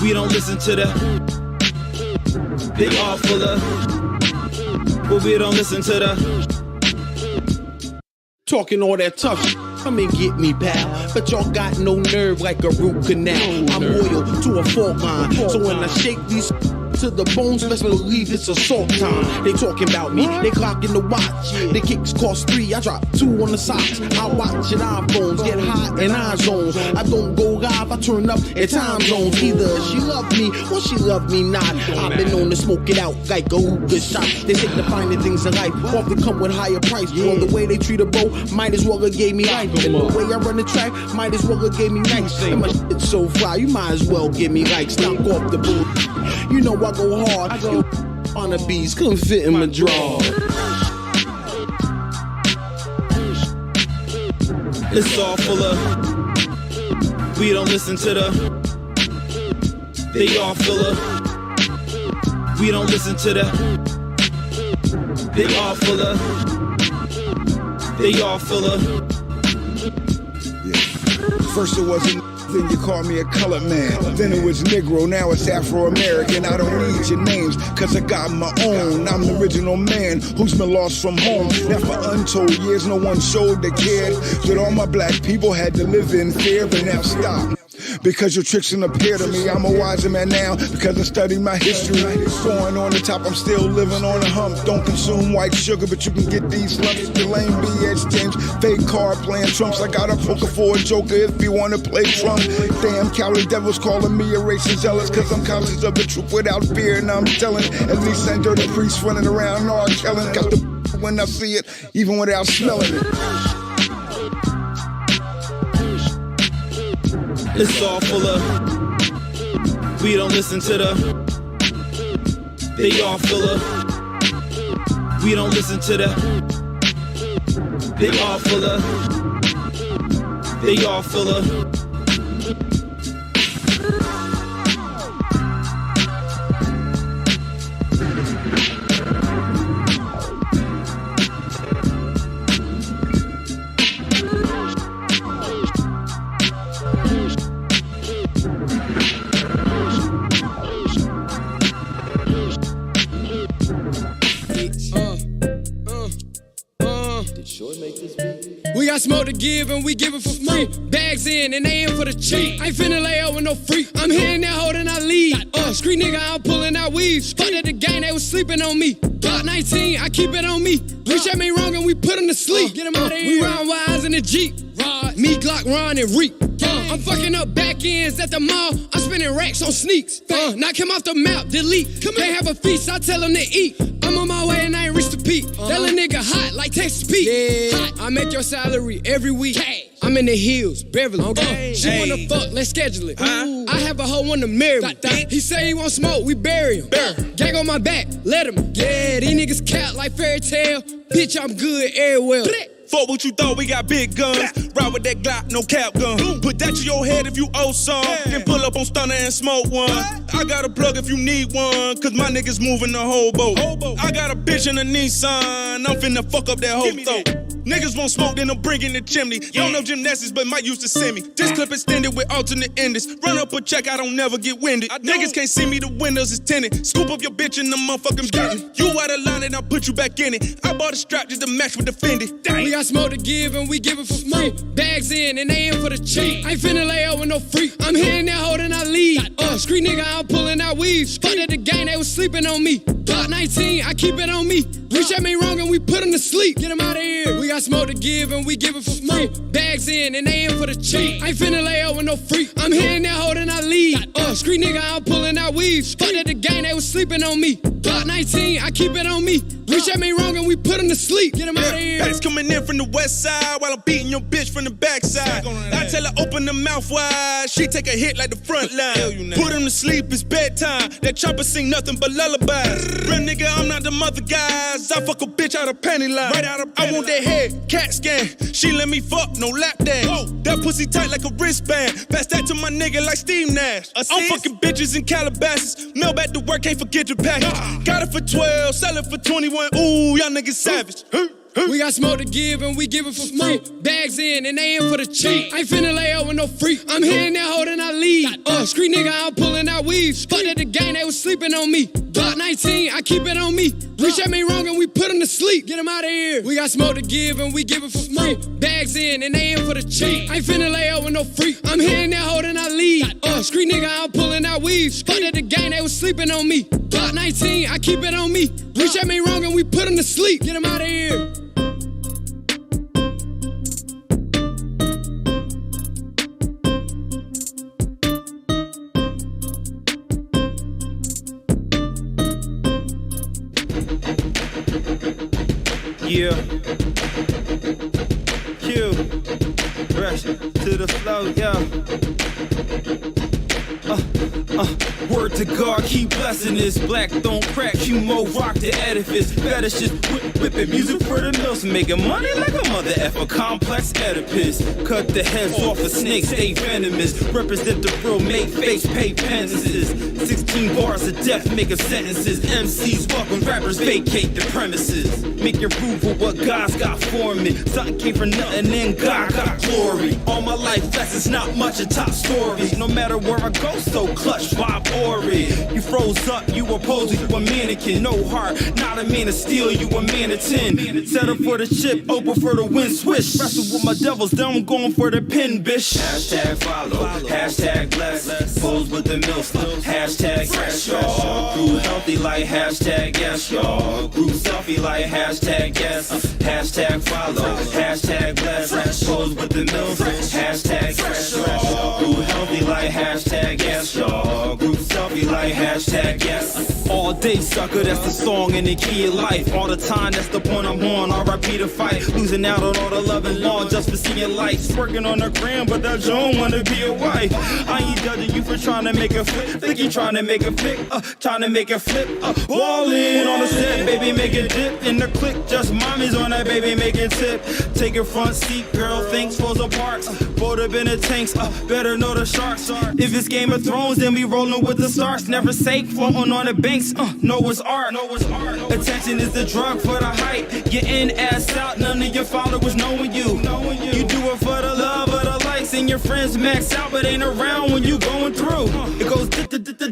We don't listen to the. They all full of. But we don't listen to the. Talking all that tough shit. Come and get me, pal. But y'all got no nerve like a root canal. I'm loyal to a fault line. So when I shake these to the bones, best believe it's assault time. They talking about me, they clocking the watch. The kicks cost 3, I drop 2 on the socks. I watch your iPhones get hot in our zones. I don't go live, I turn up in time zones. Either she love me or she love me not. I've been known to smoke it out like a hookah shot. They say the finer things in life often come with higher price. Well, the way they treat a bro might as well have gave me life. And the way I run the track might as well have gave me nights. And my shit's so fly, you might as well give me likes. Knock off the bull. You know I go hard. I go on the beats, couldn't fit in my draw. It's all full of. We don't listen to the. They all full of. We don't listen to the. They all full of. They all full of. Yeah. First it wasn't. Then you call me a colored man. Then it was Negro, now it's Afro-American. I don't need your names, cause I got my own. I'm the original man who's been lost from home. Now for untold years, no one showed they cared. That all my black people had to live in fear. But now stop, because your tricks didn't appear to me. I'm a wiser man now, because I studied my history. Born on the top, I'm still living on a hump. Don't consume white sugar, but you can get these lumps. The lame BS James, fake card playing trumps. I got a poker for a joker if you wanna play Trump. Damn Cali devils calling me a racist zealous, cause I'm conscious of the truth without fear. And I'm telling, at least ain't dirty priests running around or killing. Got the when I see it, even without smelling it. It's all full of. We don't listen to the. They all full of. We don't listen to the. They all full of. They all full of. We got smoke to give and we give it for free. Bags in and they in for the cheap. I ain't finna lay out with no freak. I'm hitting that hoe and I leave. Street nigga, I'm pulling out weeds. Fuck at the gang, they was sleeping on me. Glock 19, I keep it on me. Reach at me wrong and we put him to sleep. Get him out of here. We ride wise in the Jeep. Me, Glock, Ron, and Reek. I'm fucking up back ends at the mall. I'm spending racks on sneaks. Knock him off the map, delete. They have a feast, I tell him to eat. I'm on my way and I ain't reached the peak. That little nigga hot like Texas Pete. Yeah. Hot. I make your salary every week. I'm in the hills, Beverly. She wanna fuck, let's schedule it. I have a hoe on the mirror. He say he won't smoke, we bury him. Gang on my back, let him. Yeah, these niggas cat like fairy tale. Bitch, I'm good everywhere. Fuck what you thought, we got big guns. Ride with that Glock, no cap gun. Put that to your head if you owe some. Then pull up on Stunner and smoke one. I got a plug if you need one, cause my niggas moving the whole boat. I got a bitch in a Nissan, I'm finna fuck up that whole throat. Niggas won't smoke, then I'm bringing the chimney. Don't know gymnastics, but might used to send me. This clip extended with alternate endings. Run up a check, I don't never get winded. Niggas can't see me, the windows is tinted. Scoop up your bitch in the motherfucking business. You out of line and I'll put you back in it. I bought a strap just to match with the Fendi. We got smoke to give and we give it for free. Bags in and they in for the cheap. I ain't finna lay out with no freak. I'm hitting that hoe and I leave. Street nigga, I'm pulling out weeds. Fuck at the gang, they was sleeping on me. Glock 19, I keep it on me. Reach at me wrong and we put him to sleep. Get him out of here. We got smoke to give and we give it for free. Bags in and they in for the cheap. I ain't finna lay out with no freak. I'm hitting that hoe and I leave. Street nigga, I'm pulling out weeds. Fuck at the gang, they was sleeping on me. Glock 19, I keep it on me. Reach at me wrong and we put him to sleep. Get him out of here. Packs coming in from the west side while I'm beating your bitch from the backside. I tell her open the mouth wide, she take a hit like the front line. Put him to sleep, it's bedtime. That chopper sing nothing but lullabies. Real nigga, I'm not the mother guys. I fuck a bitch out of panty line. Right out of I want that head, cat scan. She let me fuck, no lap dance. That pussy tight like a wristband. Pass that to my nigga like Steve Nash. I'm fucking bitches in Calabasas. Mail back to work, can't forget your package. Got it for 12, sell it for 21. Ooh, y'all niggas savage. We got smoke to give and we give it for free. Bags in and they in for the cheap. I ain't finna lay out with no freak. I'm hitting that hoe and I leave. Street nigga, I'm pulling out weeds. Fuck at the gang, they was sleeping on me. Glock 19, I keep it on me. Reach at me wrong and we put him to sleep. Get him out of here. We got smoke to give and we give it for free. Bags in and they in for the cheap. I ain't finna lay out with no freak. I'm hitting that hoe and I leave. Street nigga, I'm pulling out weeds. Fuck at the gang, they was sleeping on me. Glock 19, I keep it on me. Reach at me wrong and we put him to sleep. Get him out of here. Yeah. Q. Rush to the flow, yeah. Word to God, keep blessing this. Black don't crack, Humo rock the edifice. Fetishes, whipping music for the mills, making money like a mother effer. Complex Oedipus, cut the heads off of snakes, stay venomous. Represent the real, make face, pay penances. 16 bars of death, make up sentences. MCs welcome rappers, vacate the premises. Make your proof of what God's got for me. Something came from nothing, then God got glory. All my life lessons, not much of top stories. No matter where I go, so clutch, vibe, ori. You froze up, you a poser, you a mannequin. No heart, not a man of steel, you a man of tin. Set up for the chip, open for the wind swish. Wrestle with my devils, then I'm going for the pin, bitch. Hashtag follow, hashtag bless. Pose with the milk, hashtag fresh, y'all. Grew healthy like hashtag yes, y'all. Group selfie like hashtag yes. Hashtag follow, hashtag bless. Pose with the milk, hashtag fresh, y'all. Grew healthy like hashtag yes, y'all. Group selfie like hashtag yes. All day sucker, that's the song in the key of life. All the time, that's the point I'm on. R.I.P. the fight, losing out on all the love and law just for seeing lights. Working on the gram, but that Joan wanna be a wife. I ain't judging you for trying to make a flip. Think you trying to make a pick, trying to make a flip. Wall in on the set, baby, make a dip. In the click, just mommy's on that, baby, make it tip. Take a front seat, girl, things falls apart. Boat up in the tanks, better know the sharks. If it's Game of Thrones, then we rolling with the stars. Never safe, floating on the banks, know it's art. Attention is the drug for the hype. You're in, ass out, none of your followers knowing you. You do it for the love of the likes, and your friends max out, but ain't around when you going through. It goes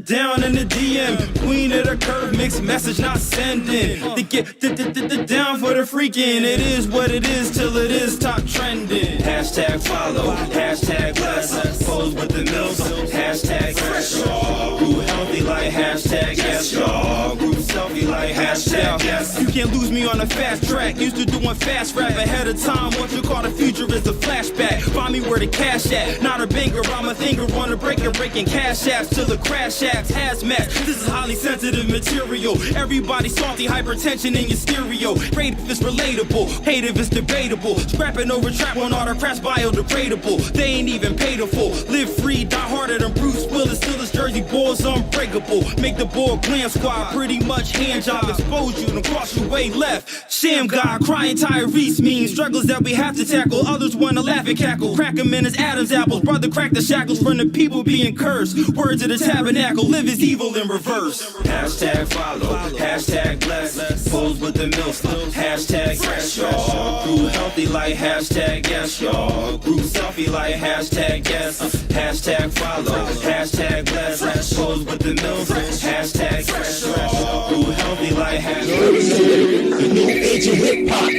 down in the DM. Queen of the curve, mixed message not sending. They get down for the freaking. It is what it is till it is top trending. Hashtag follow, hashtag bless. Pose with the milk, hashtag fresh, y'all. Grew healthy like hashtag yes, y'all. Group selfie like hashtag yes. You can't lose me on a fast track. Used to doing fast rap ahead of time. What you call the future is a flashback. Find me where the cash at. Not a banker, I'm a thinker. Wanna breaking cash apps till the crash apps. Hazmat, this is highly sensitive material. Everybody salty, hypertension in your stereo. Great if it's relatable, hate if it's debatable. Scrapping over trap on all the crap's biodegradable. They ain't even paid for. Live free, die harder than Bruce Willis. Still his jersey balls unbreakable. Make the ball glam squad, pretty much hand job. Expose you and cross your way left. Sham guy, crying Tyrese mean struggles that we have to tackle. Others wanna laugh and cackle. Crack him in his Adam's apples. Brother crack the shackles from the people being cursed. Words of the tabernacle, live is evil in reverse. Hashtag follow, hashtag bless. Pose with the milk, hashtag fresh, y'all. Grew healthy like hashtag yes, y'all. Group selfie like hashtag yes. Hashtag follow, hashtag bless. Pose with the milk, hashtag fresh, y'all. Grew healthy like hashtag. The new age of hip hop.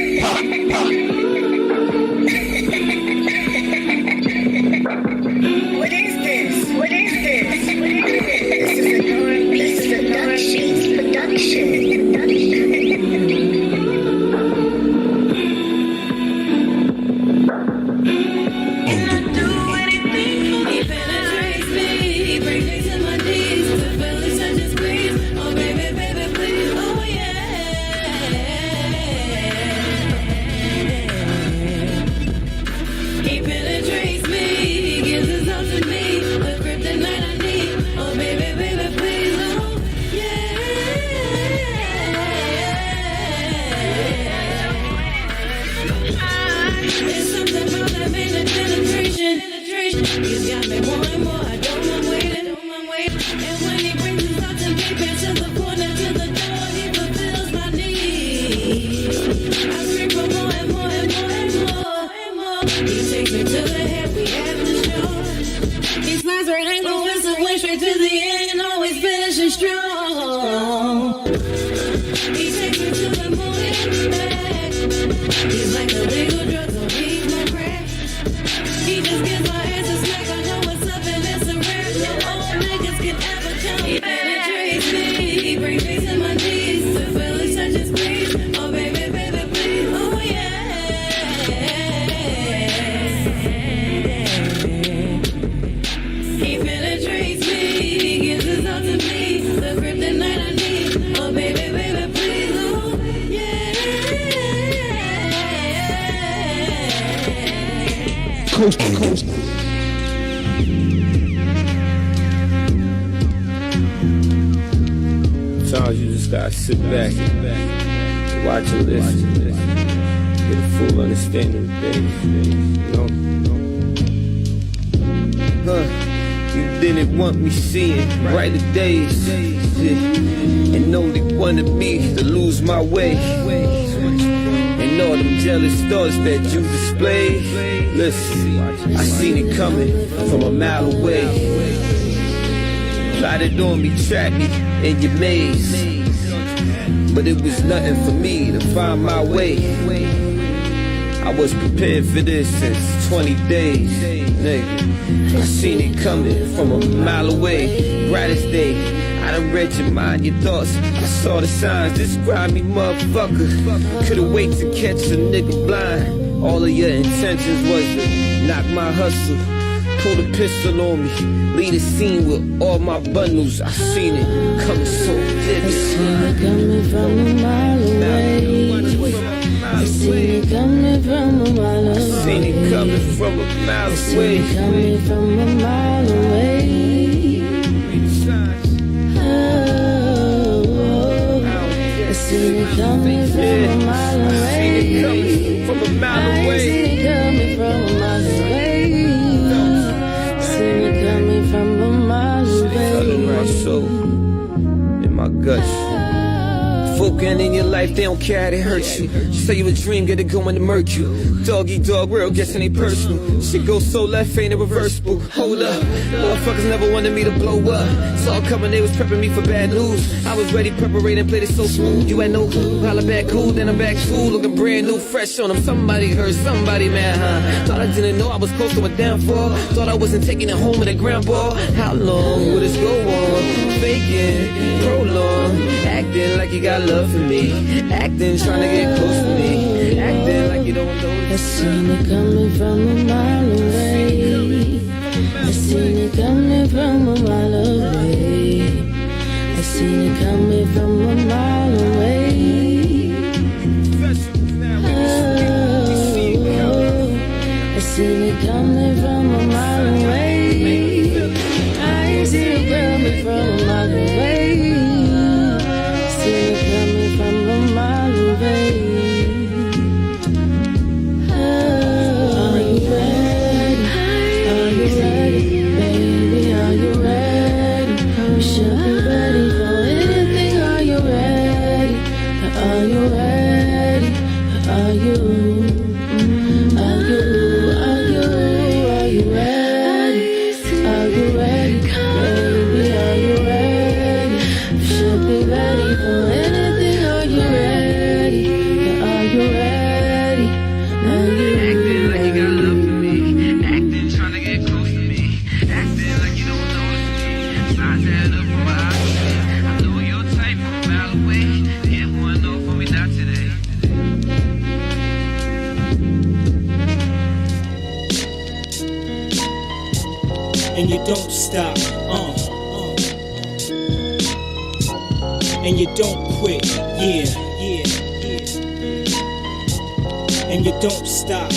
What is this? What is this? This is a Northeast production. He's got me wanting more, I don't mind waiting. And when he brings his thoughts and paper to the corner, to the door, he fulfills my needs. I scream for more and more and more and more and more. He takes me to the head, we have the show. He slides right angle, wins the way straight to the end, always finishing strong. He takes me to the moon and back. He's like a legal drug, so he's my crack. He just gives my ass a smack. I know what's up and it's a rare. No old niggas can ever come. He penetrates me. He brings me to my knees. To feel his touch is breeze. Oh baby, baby, please. Oh yeah. He penetrates me. He gives his all to me. The kryptonite I need. Oh baby, baby, please. Oh yeah. Coast to coast. sometimes you just gotta sit back, watch and listen, get a full understanding of things, you know? You didn't want me seeing brighter days, and only wanted me to lose my way. And all them jealous thoughts that you displayed, listen, I seen it coming from a mile away. Plotted on me, trapped me in your maze, but it was nothing for me to find my way. I was prepared for this since 20 days, nigga. I seen it coming from a mile away. Brightest day, I done read your mind, your thoughts. I saw the signs, describe me, motherfucker. Couldn't wait to catch a nigga blind. All of your intentions was to knock my hustle. Pull a pistol on me, leave the scene with all my bundles. I seen it coming so vivid. I seen it coming from a mile away. I seen it coming from a mile away. I seen it coming from a mile away. I seen it coming from a mile away. I seen it coming from a mile away. I seen it coming from a mile away. I seen it coming from a mile away. Seen it coming from a mile away. In my soul, in my guts. Folk in your life, they don't care how they hurt you. Say you a dream, get it going to murk you. Doggy dog world, guessing ain't personal. Shit goes so left, ain't it reversible. Hold up, motherfuckers never wanted me to blow up. Saw coming, they was prepping me for bad news. I was ready, prepared, and played it so smooth. You had no clue, holla back cool, then I'm back cool. Looking brand new, fresh on them. Somebody heard, somebody mad, huh? Thought I didn't know I was close to a downfall. Thought I wasn't taking it home with a grandpa. How long will this go on? Faking, prolong, acting like you got love for me, acting trying to get close to me, acting like you don't know. I seen it coming from a mile away. I seen it coming from a mile away. I seen it coming from a mile away. I seen it coming from a mile away. I seen it coming from a mile away. From a mile away. Are you ready? Are you ready, baby? Are you ready? We should be ready for anything. Are you ready? Are you ready? Are you? Are you? Are you? Are you ready? Are you ready, baby? Are you ready? We should be ready for anything. Are you ready? Are you ready? Are you acting like you got love for me, acting trying to get close to me, acting like you don't notice me. Signs add up for my eyes. I know your type from a mile away. Can't want no for me not today. And you don't stop, and you don't quit, yeah. And you don't stop,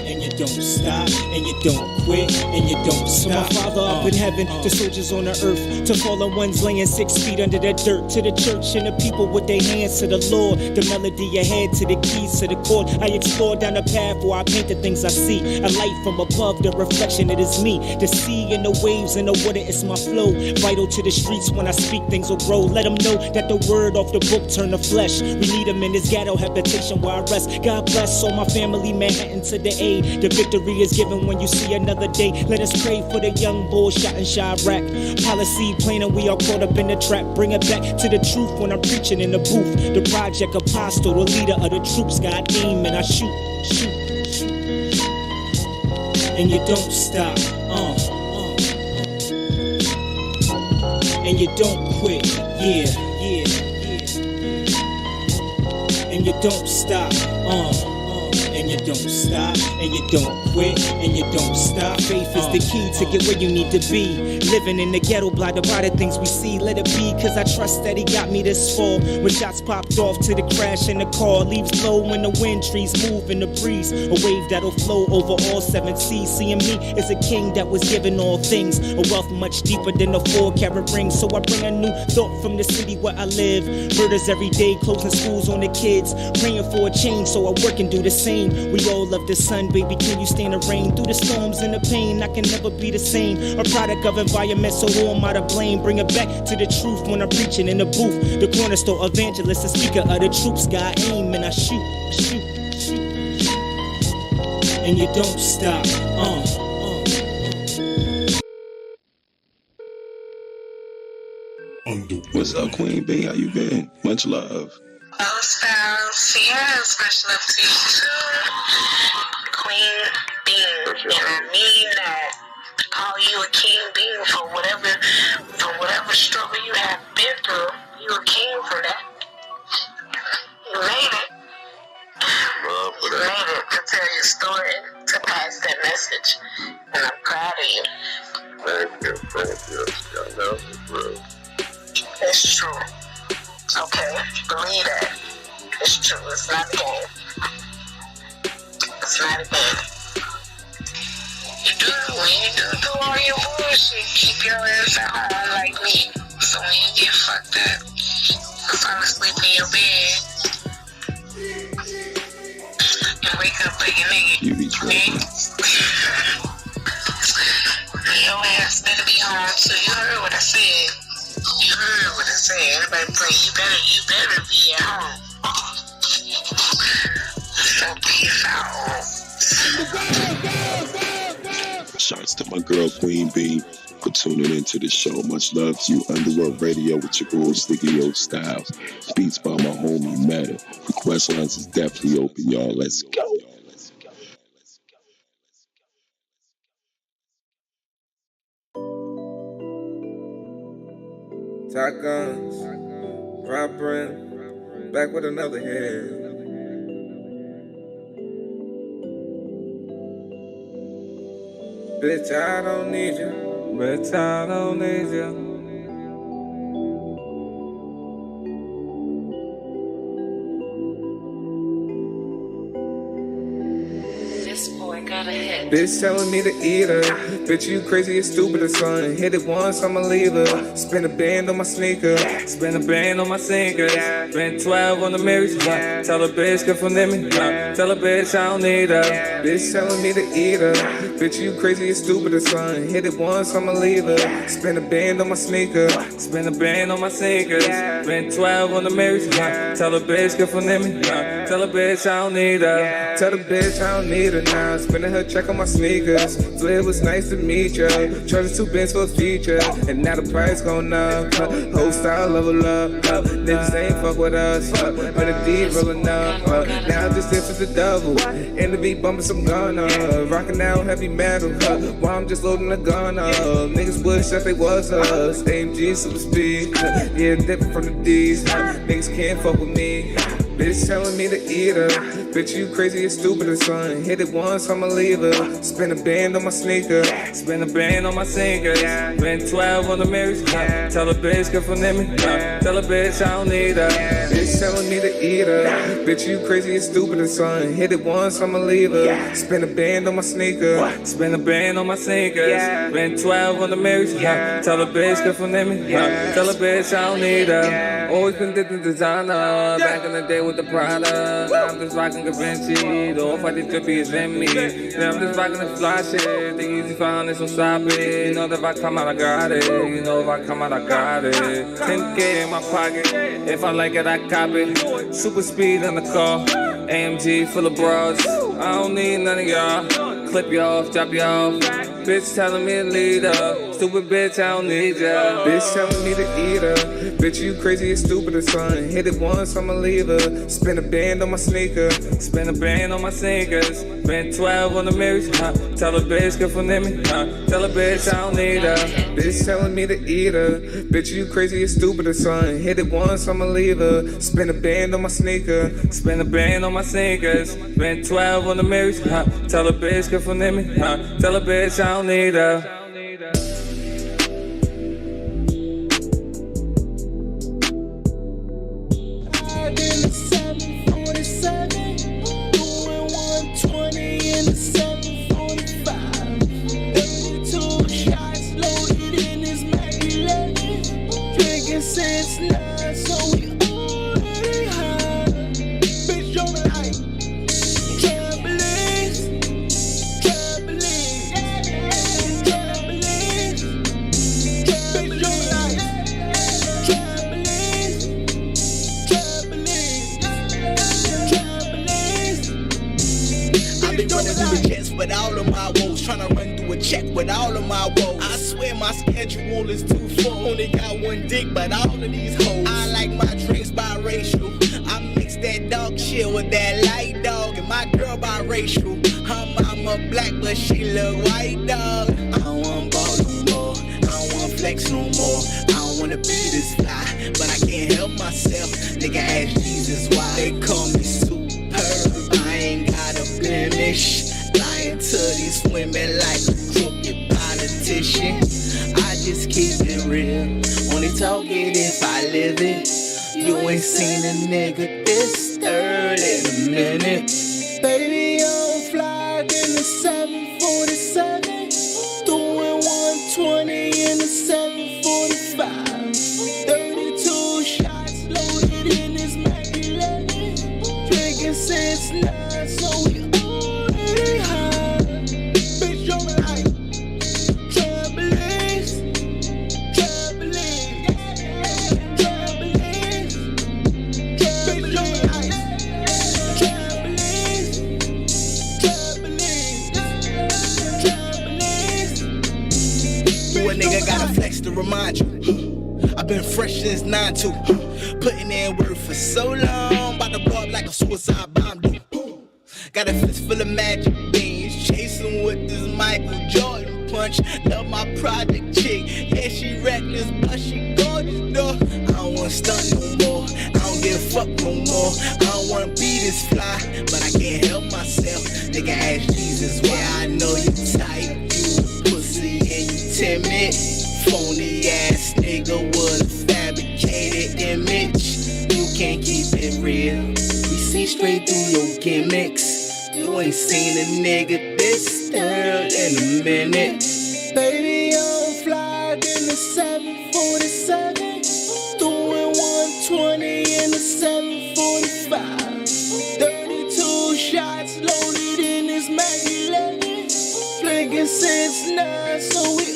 and you don't stop, and you don't quit, and you don't stop. So my Father up in heaven, the soldiers on the earth, to fallen ones laying 6 feet under the dirt, to the church and the people with their hands to the Lord, the melody ahead to the keys to the chord. I explore down the path where I paint the things I see, a light from above, the reflection, it is me, the sea and the waves and the water, it's my flow, vital to the streets. When I speak, things will grow. Let them know that the word off the book turn to flesh. We need them in this ghetto habitation where I rest. God bless all my family, Manhattan to the aid. The victory is given when you see another day. Let us pray for the young bull shot in Chirac. Policy plain and we are caught up in the trap. Bring it back to the truth when I'm preaching in the booth. The project apostle, the leader of the troops. God aim and I shoot. And you don't stop, and you don't quit, yeah. And you don't stop, and you don't stop, and you don't quit, and you don't stop. Faith is the key to get where you need to be. Living in the ghetto, blinded by the things we see. Let it be, cause I trust that he got me this fall. When shots popped off to the crash in the car, leaves low when the wind trees move in the breeze. A wave that'll flow over all 7 seas. Seeing me is a king that was given all things. A wealth much deeper than a 4-carat ring. So I bring a new thought from the city where I live. Murders every day, closing schools on the kids. Praying for a change, so I work and do the same. We all love the sun, baby, can you stand the rain? Through the storms and the pain, I can never be the same. A product of environment, so who am I to blame? Bring it back to the truth when I'm preaching in the booth. The cornerstone evangelist, the speaker of the troops. God aim and I shoot. And you don't stop, What's up, Queen B? How you been? Much love. o.stylez, yeah, special up to you too. Queen Bean, and I mean that. Call you a king bean for whatever struggle you have been through. You a king for that. You made it. You made it to tell your story, to pass that message, and I'm proud of you. Thank you. I know it's real. It's true. Okay, believe that. It's true. It's not a game. It's not a game. When you do all your bullshit, keep your ass at home like me. So when you get fucked up, you fall asleep in your bed and wake up like a nigga. You be tripping. Your ass better be home too. You heard what I said. Everybody pray. You better be at home. So peace out. Shouts to my girl Queen B for tuning into the show. Much love to you. Underworld Radio with your girl Sticky o.stylez. Beats by my homie Meta. Request lines is definitely open, y'all. Let's go. Top guns, proper, back with another hit. Bitch, I don't need you. Bitch, I don't need you. This boy got a hit. Bitch telling me to eat her. Bitch, you crazy and stupid or something. Hit it once, I'ma leave her. Spin a band on my sneaker. Spin a band on my sneakers. Spend 12 on the marriage. Tell her bitch get from me. Tell her bitch I don't need her. Bitch telling me to eat her. Bitch, you crazy and stupid or something. Hit it once, I'ma leave her. Spin a band on my sneaker. Spin a band on my sneakers. Spend 12 on the marriage. Tell her bitch get from me. Tell her bitch I don't need her. Tell the bitch I don't need her now. Spending her check on my sneakers. So it was nice to meet ya. Charging 2 bands for a feature. And now the price going up. Whole style level up. Niggas ain't fuck with us. But the D rolling up. Now this is the double. And the beat bumping some gun up. Rocking out heavy metal. While I'm just loading the gun up. Niggas wish that they was us. AMG super speed. Yeah, different from the D's. Niggas can't fuck with me. Bitch telling me to eat her. Bitch, you crazy and stupid or something. Hit it once, I'ma leave her. Spin a band on my sneaker. Spin a band on my sneakers. Spend 12 on the marriage. Tell a bitch get from me. Tell a bitch I don't need her. Bitch telling me to eat her. Bitch, you crazy and stupid or something. Hit it once, I'ma leave her. Spin a band on my sneaker. Spin a band on my sneakers. Spend 12 on the marriage. Tell a bitch get from me. Tell a bitch I don't need her. Always been different designer. Back in the day with the Prada. Now I'm just rocking Da Vinci. The off-white drippy is in me. Now I'm just rocking the fly shit. The easy found is so stop it. You know that if I come out, I got it. You know if I come out, I got it. 10K in my pocket. If I like it, I cop it. Super speed in the car. AMG full of bras. I don't need none of y'all. Clip you off, drop you off. Bitch telling me to lead up. stupid bitch, I don't need ya. Bitch telling me to eat her. Bitch, you crazy and stupid or something. Hit it once, I'ma leave her. Spin a band on my sneaker. Spin a band on my sneakers. Spend 12 on the marriage. Tell a bitch, get for me. Tell a bitch, I don't need her. Bitch telling me to eat her. Bitch, you crazy and stupid or something. Hit it once, I'ma leave her. Spin a band on my sneaker. Spin a band on my sneakers. Spend 12 on the marriage. Tell a bitch, get for me. Tell a bitch, I don't need her. With all of my woes, tryna run through a check with all of my woes. I swear my schedule is too full. Only got one dick, but all of these hoes. I like my drinks biracial. I mix that dog shit with that light dog, and my girl biracial. Her mama black, but she look white dog. I don't want ball no more. I don't want flex no more. I don't wanna be this fly, but I can't help myself. Nigga ask Jesus why they call me superb. I ain't got a blemish. Lying to these women like a crooked politician. I just keep it real. Only talk it if I live it. You ain't seen a nigga this early in a minute. Baby, I'm fly in the 747. Doing 120 in the 745. 32 shots loaded in this Mac 11. Drinking since 9, so we to remind you, I've been fresh since 9-2, putting in work for so long, about to blow up like a suicide bomb do. Got a fist full of magic beans, chasing with this Michael Jordan punch. Love my project chick, yeah she reckless, but she gorgeous though. I don't wanna stunt no more, I don't give a fuck no more. I don't wanna be this fly, but I can't help myself. Nigga ask Jesus why. I know you tight, you pussy and you timid. Phony ass nigga with a fabricated image. You can't keep it real. We see straight through your gimmicks. You ain't seen a nigga this early in a minute. Baby, I'm fly in the 747. Doing 120 in the 745. 32 shots loaded in this Mac 11. Drinking since 9, so we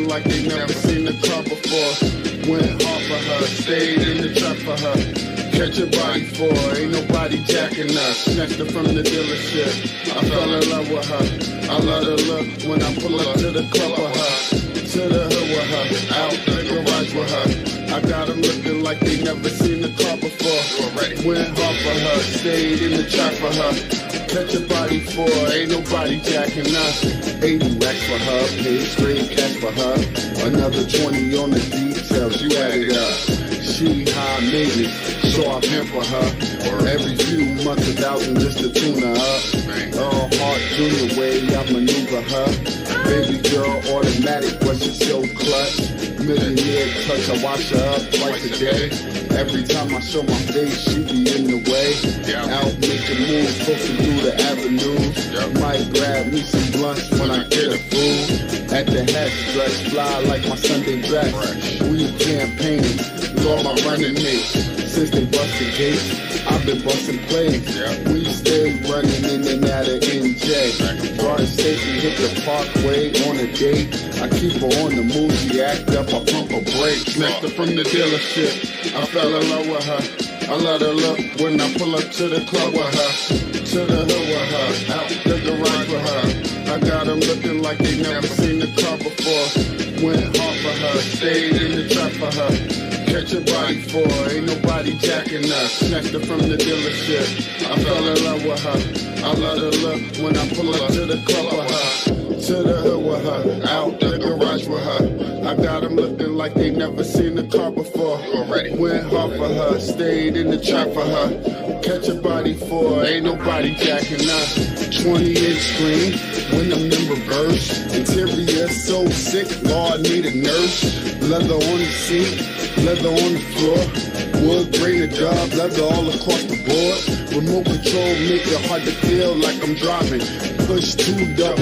like they never seen the car before. Went hard for her, stayed in the trap for her. Catch a body for her, ain't nobody jacking us. Snatched her from the dealership, I fell in love with her. I love her look when I pull up to the club with her. To the hood with her, out the garage with her. I got them looking like they never seen the car before. for. Went hard for her, stayed in the trap for her. Catch a body for, ain't nobody jacking us. 80 racks for her, paid straight cash for her. Another 20 on the details, you add it up. She high maintenance, so I pamper her. Every few months, 1,000 just to tune her up. All heart junior way, I maneuver her. Baby girl, automatic, but she's so clutch. Millionaire touch, I wash her up twice a day. Every time I show my face, she be in the way. Out making moves, posting through the avenues. Might grab me some blunts when I get a fool. At the hat, dress fly like my Sunday dress. We campaigning, Lord my running mates. Since they busted gates, I've been busting plays. We stay running in and out of NJ. Garden Station hit the Parkway on a date. I keep her on the move, she act up, I pump her brakes. Snatched her from the dealership, I fell in love with her. I let her look when I pull up to the club with her. To the hill with her, out the garage with her. I got them looking like they never seen the car before. Went hard for her, stayed in the trap for her. Catch a body for, ain't nobody jacking us. Snatched her from the dealership, I fell in love with her. I let her look when I pull up to the club with her. To the hood with her, out the garage with her. I got them looking like they never seen the car before. Went hard for her, stayed in the trap for her. Catch a body for, ain't nobody jacking us. 20-inch screen, when I'm in reverse. Interior so sick, Lord need a nurse. Leather on the seat, leather on the floor. Wood grain a job, leather all across the board. Remote control make it hard to feel like I'm driving. Push 200,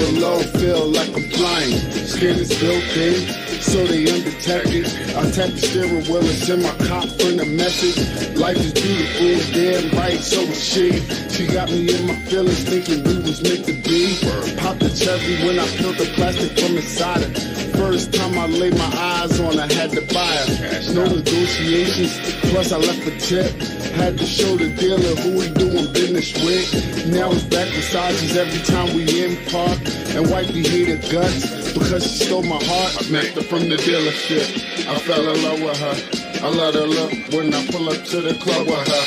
feel like I'm flying. Skin is built in, so they undetected. I tap the steering wheel and send my cop friend a message. Life is beautiful, damn right, so is she. She got me in my feelings, thinking we was meant to be. Popped the cherry when I peeled the plastic from inside her. First time I laid my eyes on her, had to buy her. No negotiations, plus I left a tip. Had to show the dealer who we doing business with. Now it's back massages every time we in park. And wifey hated guts because she stole my heart. I snatched her from the dealership, I fell in love with her. I let her look when I pull up to the club with her.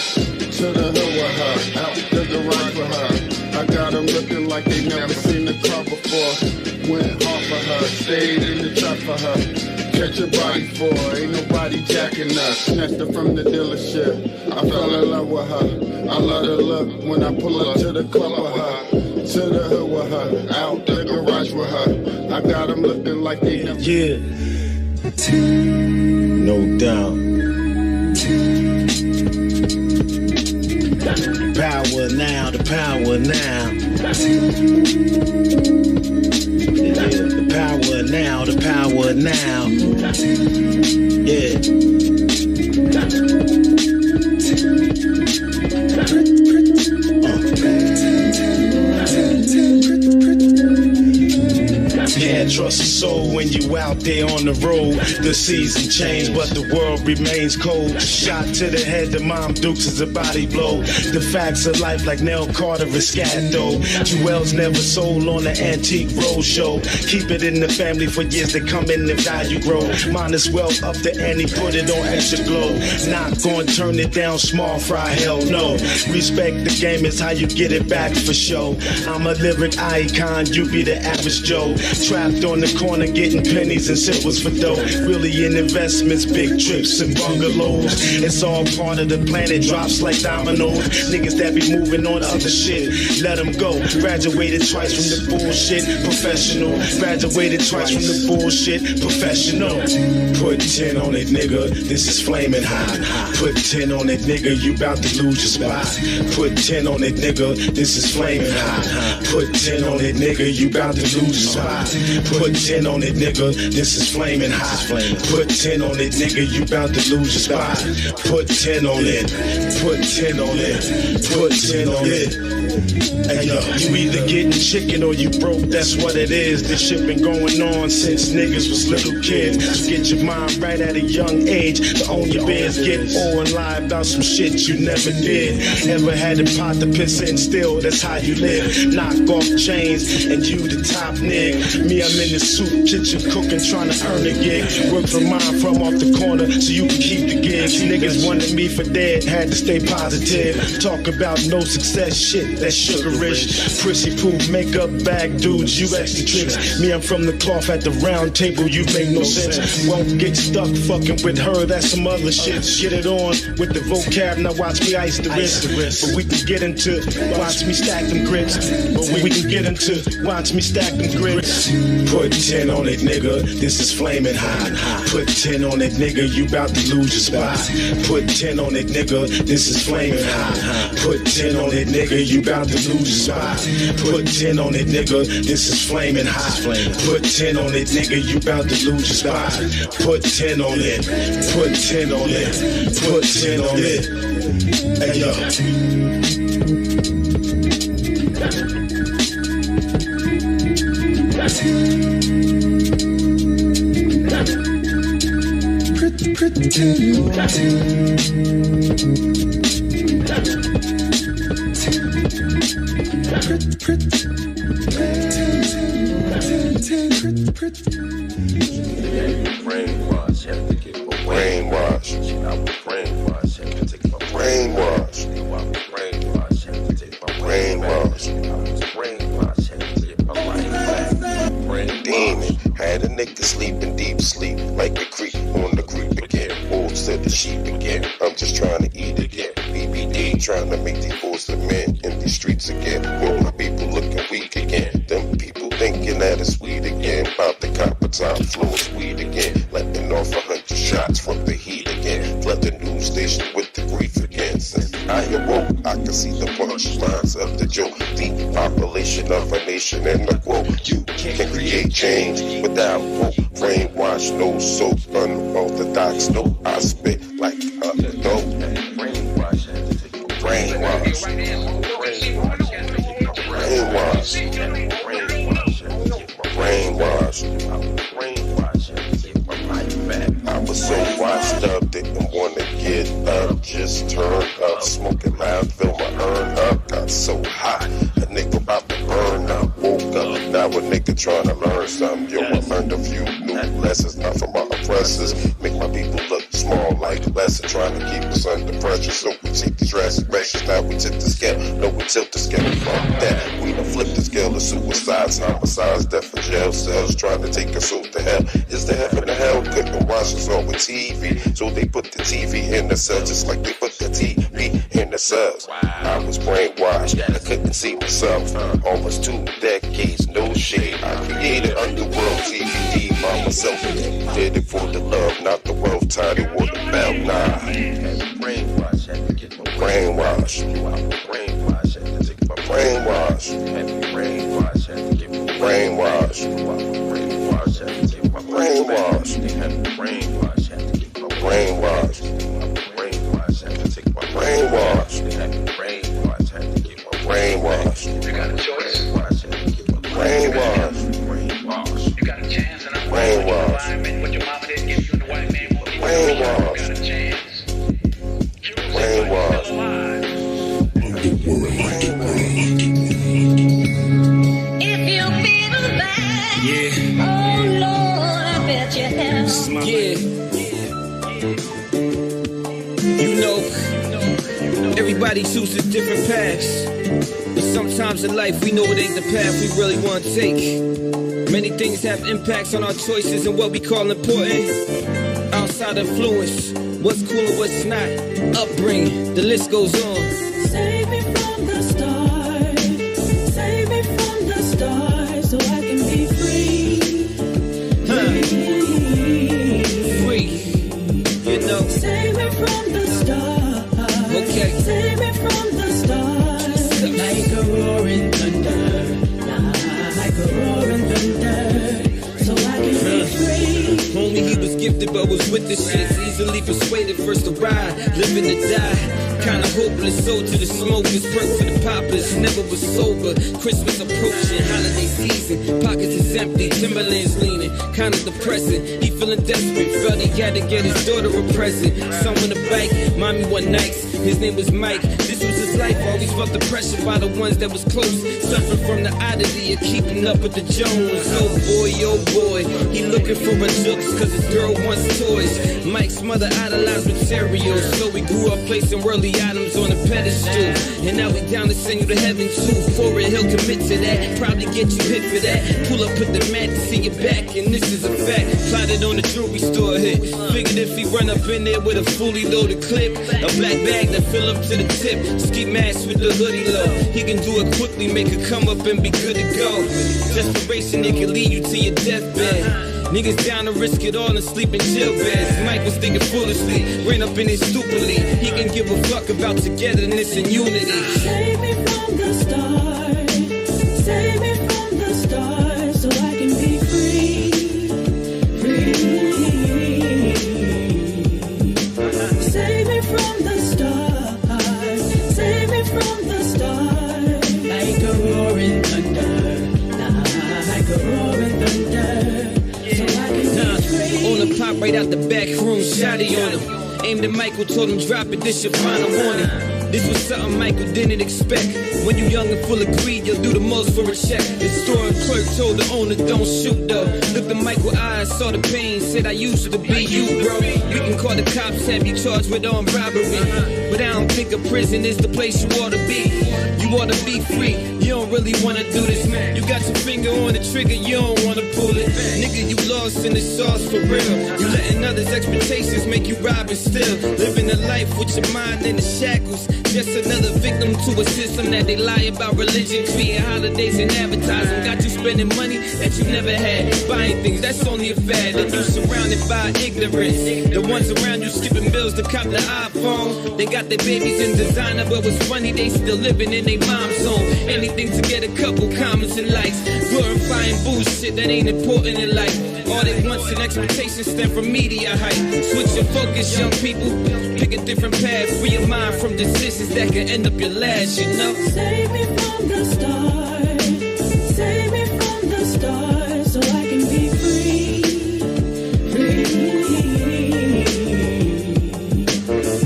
To the hill with her, out the garage with her. I got them looking like they never seen the car before. Went hard for her, stayed in the trap for her. Catch a body for, ain't nobody jacking us. Snatched her from the dealership, I fell in love with her. I let her look when I pull up to the club with her. To the hood with her, out the garage with her. I got them looking like they never. Yeah, no doubt. Power now, the power now. The power now, the power now. Can't trust a soul when you out there on the road. The season changed, but the world remains cold. Shot to the head, the Mom Dukes is a body blow. The facts of life like Nell Carter is scatto. Jewels never sold on the antique roadshow. Keep it in the family for years to come in, the value grow. Minus wealth up the ante, put it on extra glow. Not gonna turn it down, small fry, hell no. Respect the game is how you get it back for show. I'm a lyric icon, you be the average Joe. Trapped on the corner getting pennies and silvers for dough. Really in investments, big trips and bungalows. It's all part of the plan, it drops like dominoes. Niggas that be moving on other shit, let them go. Graduated twice from the bullshit, professional. Graduated twice from the bullshit, professional. Put 10 on it, nigga, this is flaming hot. Put 10 on it, nigga, you bout to lose your spot. Put 10 on it, nigga, this is flaming hot. Put 10 on it, nigga, you bout to lose your spot. Put 10 on it, nigga, this is flaming hot. Put 10 on it, nigga, you bout to lose your spot. Put 10 on it, put 10 on it, put 10 on it. Hey yo, you either getting chicken or you broke, that's what it is. This shit been going on since niggas was little kids. So get your mind right at a young age. To own your biz, get on and lie about some shit you never did. Ever had a pot to piss in still, that's how you live. Knock off chains and you the top nigga. Me, I'm in the soup kitchen cooking, trying to earn a gig. Work for mine from off the corner so you can keep the gigs. Niggas wanted me for dead, had to stay positive. Talk about no success shit, that's sugarish. Prissy proof makeup bag dudes, you eccentrics. Me, I'm from the cloth at the round table, you make no sense. Won't get stuck fucking with her, that's some other shit. Get it on with the vocab, now watch me ice the wrist. But we can get into, watch me stack them grits. But we can get into, watch me stack them grits. Put 10 on it, nigga, this is flaming hot. Put 10 on it, nigga, you bout to lose your spot. Put 10 on it, nigga, this is flaming hot. Put 10 on it, nigga, you bout to lose your spot. Put 10 on it, nigga, this is flaming hot. Put 10 on it, nigga, you bout to lose your spot. Put 10 on it, put 10 on it, put 10 on it. Hey yo. Brainwash, have to get my brainwash. I was brainwash, have to take my brainwash. Brainwash, have to take my brainwash. I was brainwash, have to get my brain back. Brain demon, had a nigga sleeping deep sleep like a creep on the creep again. Wolves to the sheep again. I'm just trying to eat again. BBD trying to make these fools the men in these streets again. Will my people looking weak again? Them people thinking that it's sweet again. About the copper time flow is weed again. Letting off 100 shots from the heat again. Flood the news station with the grief again. Since I awoke, I can see the punchlines of the joke. The population of a nation and the quote. You can create change without hope. Brainwash, no soap, unorthodox, no. I spit like a dope. Brainwash, brainwash, brainwash, brainwash, brainwash. I was so washed up, didn't want to get up, just turned up, smoking loud, fill my urn up, got so hot, a nigga about to burn up, woke up, now a nigga trying to learn something, yo, I learned a few new lessons, not from my oppressors, make my people look small like a lesson, trying to keep us under pressure, so we take these drastic measures, now we tip the scale, no we tilt the scale, fuck that, we done flip the scale of suicides, homicides, death in jail cells, trying to take us to hell, is there heaven or hell, couldn't watch us on with TV, so they put the TV in the cell, just like they put the TV in the cells, I was brainwashed, I couldn't see myself, almost 2 decades, no shade, I created Underworld DVD by myself, did it for the love, not the wealth, tied it with the belt, nah, brainwash, had to get my brainwash, brainwash, had to take my brainwash, brainwash, had to get my brainwash, brainwash, had to get my brainwash, brainwash, had to get my brainwash, brainwash, had to take my brainwash, brainwash, had to get my brainwash, you got a choice, brainwash, brainwash, you got a chance, and I'm brainwash, what your mama didn't give you, and the white man won't give you, brainwash, you got a chance, brainwash, if you feel bad, yeah. Oh Lord, I bet you have. Yeah. You know, everybody chooses different paths. But sometimes in life we know it ain't the path we really want to take. Many things have impacts on our choices and what we call important. Outside influence, what's cool and what's not. Upbringing, the list goes on. Save me from the start. Save me from the start so I can be free. Free, you know. Save me from the start. Okay. Save me from the start. Like a roaring thunder. Like a roaring thunder. So I can be free. Homie, he was gifted but was with the shits. Easily persuaded, first to ride, living to die. Kinda hopeless, sold to the smokers, perk for the poppers. Never was sober, Christmas approaching, holiday season. Pockets is empty, Timberlands leaning, kinda depressing. He feeling desperate, felt he had to get his daughter a present. Someone a bike, mommy one nights, his name was Mike. This was his life, always felt the pressure by the ones that was close. Suffering from the oddity of keeping up with the Jones. Oh boy, he looking for a jokes cause his girl wants toys. Mike's mother idolized material, so we grew up placing worldly items on a pedestal. And now we down to send you to heaven too. For it, he'll commit to that, probably get you hit for that. Pull up, put the mat to see your back, and this is a fact. Plotted on the jewelry store hit. Figured if he run up in there with a fully loaded clip, a black bag that fill up to the tip, ski mask with the hoodie low. He can do it quickly, make it come up and be good to go. Desperation, it can lead you to your deathbed. Niggas down to risk it all and sleep in jail beds. Mike was thinking foolishly, ran up in it stupidly. He can give a fuck about togetherness and unity. Save me from the start. Save me from the start so I can be free. Save me from the start. Save me from the start. Like a roaring thunder. Like a roaring thunder. On the pop right out the back room, shotty on him. Aimed at Michael, told him drop it, this your final warning. This was something Michael didn't expect. When you young and full of greed, you'll do the most for a check. The store clerk told the owner, don't shoot though. Looked at Michael's eyes, saw the pain, said I used to be you, bro. We can call the cops, have you charged with armed robbery. But I don't think a prison is the place you ought to be. You ought to be free, you don't really wanna do this. You got your finger on the trigger, you don't wanna pull it. Nigga, you lost in the sauce for real. You letting others' expectations make you rob and steal. Living a life with your mind in the shackles. Just another victim to a system that they lie about religion, creating holidays and advertising. Got you spending money that you never had, buying things that's only a fad. And you surrounded by ignorance. The ones around you skipping bills to cop the iPhone. They got their babies in designer, but what's funny, they still living in their mom's home. Anything to get a couple comments and likes. Glorifying bullshit that ain't important in life. All they wants and expectations stem from media hype. Switch your focus, young people. Pick a different path. Free your mind from decisions that can end up your last, you know. Save me from the start. Save me from the start so I can be free.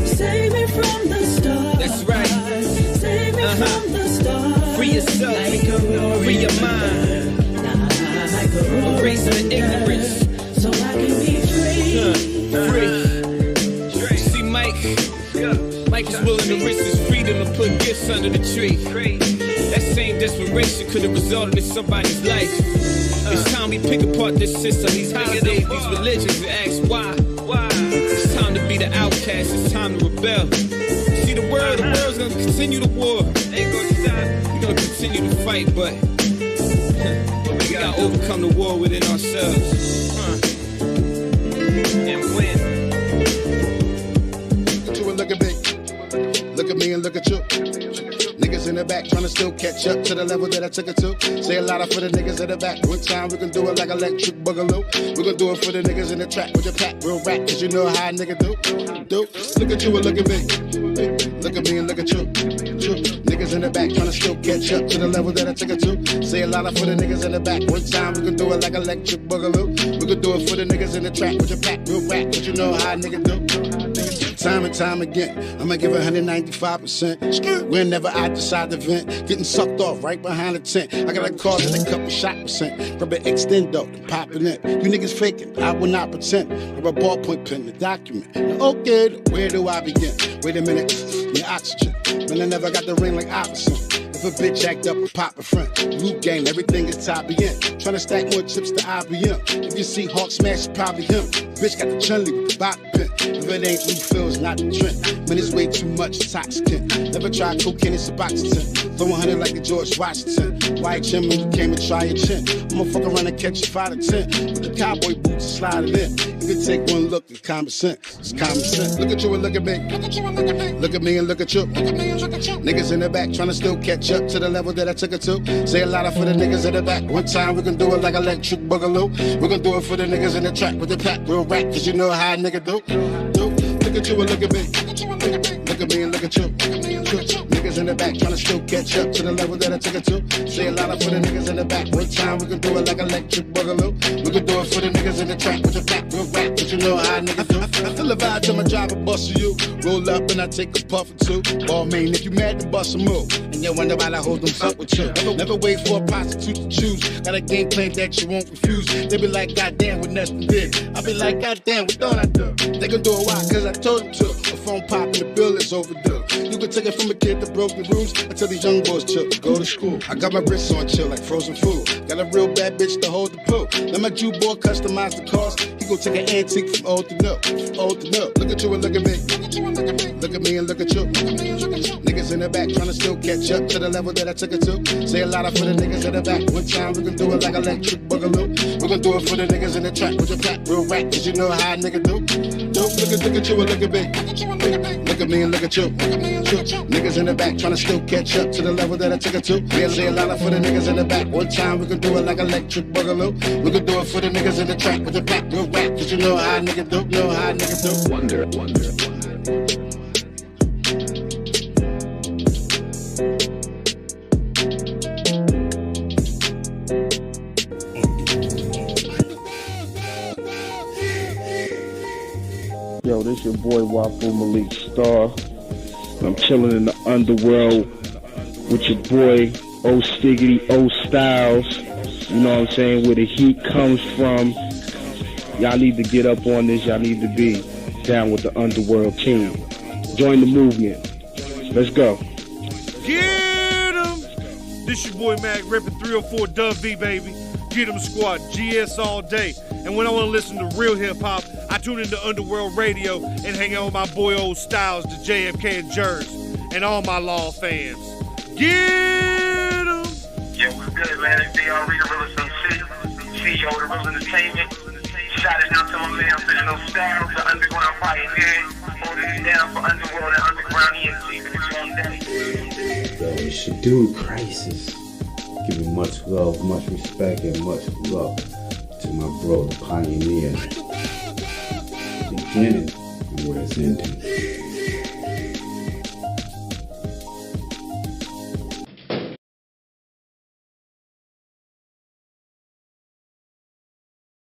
Save me from the start. That's right. Save me from the start. Free yourself. Free your mind. Erase the ignorance so I can be free. See, Mike is willing to risk his freedom to put gifts under the tree. That same desperation could have resulted in somebody's life. It's time we pick apart this system, these holidays, these religions, and ask why. It's time to be the outcast, it's time to rebel. See, the world's gonna continue the war. Ain't gonna stop. We're gonna continue to fight, but we gotta overcome the war within ourselves. And win. Look at me. Look at me and look at you. Niggas in the back trying to still catch up to the level that I took it to. Say a lot for the niggas in the back. One time we can do it like electric boogaloo. We gon' do it for the niggas in the track with your pack, real rap, cause you know how a nigga do. Look at you and look at me. Look at me and look at you. Niggas in the back trying to still catch up to the level that I took it to. Say a lot for the niggas in the back. One time we can do it like electric boogaloo. We can do it for the niggas in the track with your pack, real rap, cause you know how a nigga do. Time and time again, I'ma give 195%. Whenever I decide to vent, getting sucked off right behind the tent. I got a cause and a couple shot percent. Rubber extendo, popping in. You niggas faking, I will not pretend. Rubber ballpoint pen, the document. Okay, where do I begin? Wait a minute, your oxygen. Man, I never got the ring like Opposite. If a bitch act up, pop a front. Loot game, everything is top end. Tryna stack more chips to IBM. If you see Hawk smash, it's probably him. Bitch got the chun with the bop pin. If it ain't Lou Phil's not the trend. Man, it's way too much toxicant. Never tried cocaine, it's a boxing. Throw 100 like the George Washington. White chin when you came and try your chin. I'ma fuck around and catch you 5 to 10. With the cowboy boots and slide it in. You can take one look, it's common sense. It's common sense. Look at you and look at me. Look at you and look at me. Look at me and look at you. Look at me and look at you. Niggas in the back trying to still catch up to the level that I took it to. Say a lot for the niggas in the back. One time we can do it like electric boogaloo. We can do it for the niggas in the track with the pack, real rap, cause you know how a nigga do. Look at you and look at me. Look at me and look at you. Niggas in in the back trying to still catch up to the level that I took it to. Say a lot for the niggas in the back. One time we can do it like electric boogaloo. We can do it for the niggas in the track with the back, real rap, but you know how niggas do. I feel the vibe till my driver bust you. Roll up and I take a puff or two. Ball man, if you mad, then bust a move. And you wonder why I hold them fuck with you. Never wait for a prostitute to choose. Got a game plan that you won't refuse. They be like, goddamn, what nothing did. I be like, goddamn, what don't I do? They gon' do it why? Cause I told them to. A phone pop and the bill is overdue. You can take it from a kid that broke the rules until these young boys chill, go to school. I got my wrists on chill like frozen food. Got a real bad bitch to hold the pool. Let my Jew boy customize the cars. He gon' take an antique from old to new. From old to new. Look at you and look at me. Look at me and look at you. Niggas in the back trying to still catch up to the level that I took it to. Say a lot for the niggas in the back. One time we can do it like electric boogaloo. We gon' do it for the niggas in the track with your back, real rap, cause you know how a nigga do. Don't look at you and look at me. Look at me and look at you. Niggas in the back trying to still catch up to the level that I took it to. Yeah, say a lot for the niggas in the back. One time we can do it like electric boogaloo. We can do it for the niggas in the track with your back, real rap, cause you know how a nigga do. Know how a nigga do. Wonder. Yo, this your boy Wafu Malik Star. I'm chilling in the underworld with your boy o.stylez. You know what I'm saying? Where the heat comes from. Y'all need to get up on this. Y'all need to be down with the underworld team. Join the movement. Let's go. Get 'em! This your boy Mac ripping 304 Dub V, baby. Get 'em squad, GS all day. And when I want to listen to real hip-hop, I tune into Underworld Radio and hang out with my boy o.stylez, the JFK and Jers, and all my Law fans. Get 'em! Yeah, what's good, man? It's D.R. Reader, Realist MC, CEO of the Real Entertainment. Shout it out to my man, o.stylez, the underground pioneer, holding it down for Underworld and Underground ENT for this one day. Yo, it's your dude, Crisis. Giving much love, much respect, and much love to my bro, the pioneer. Beginning and where it's ending.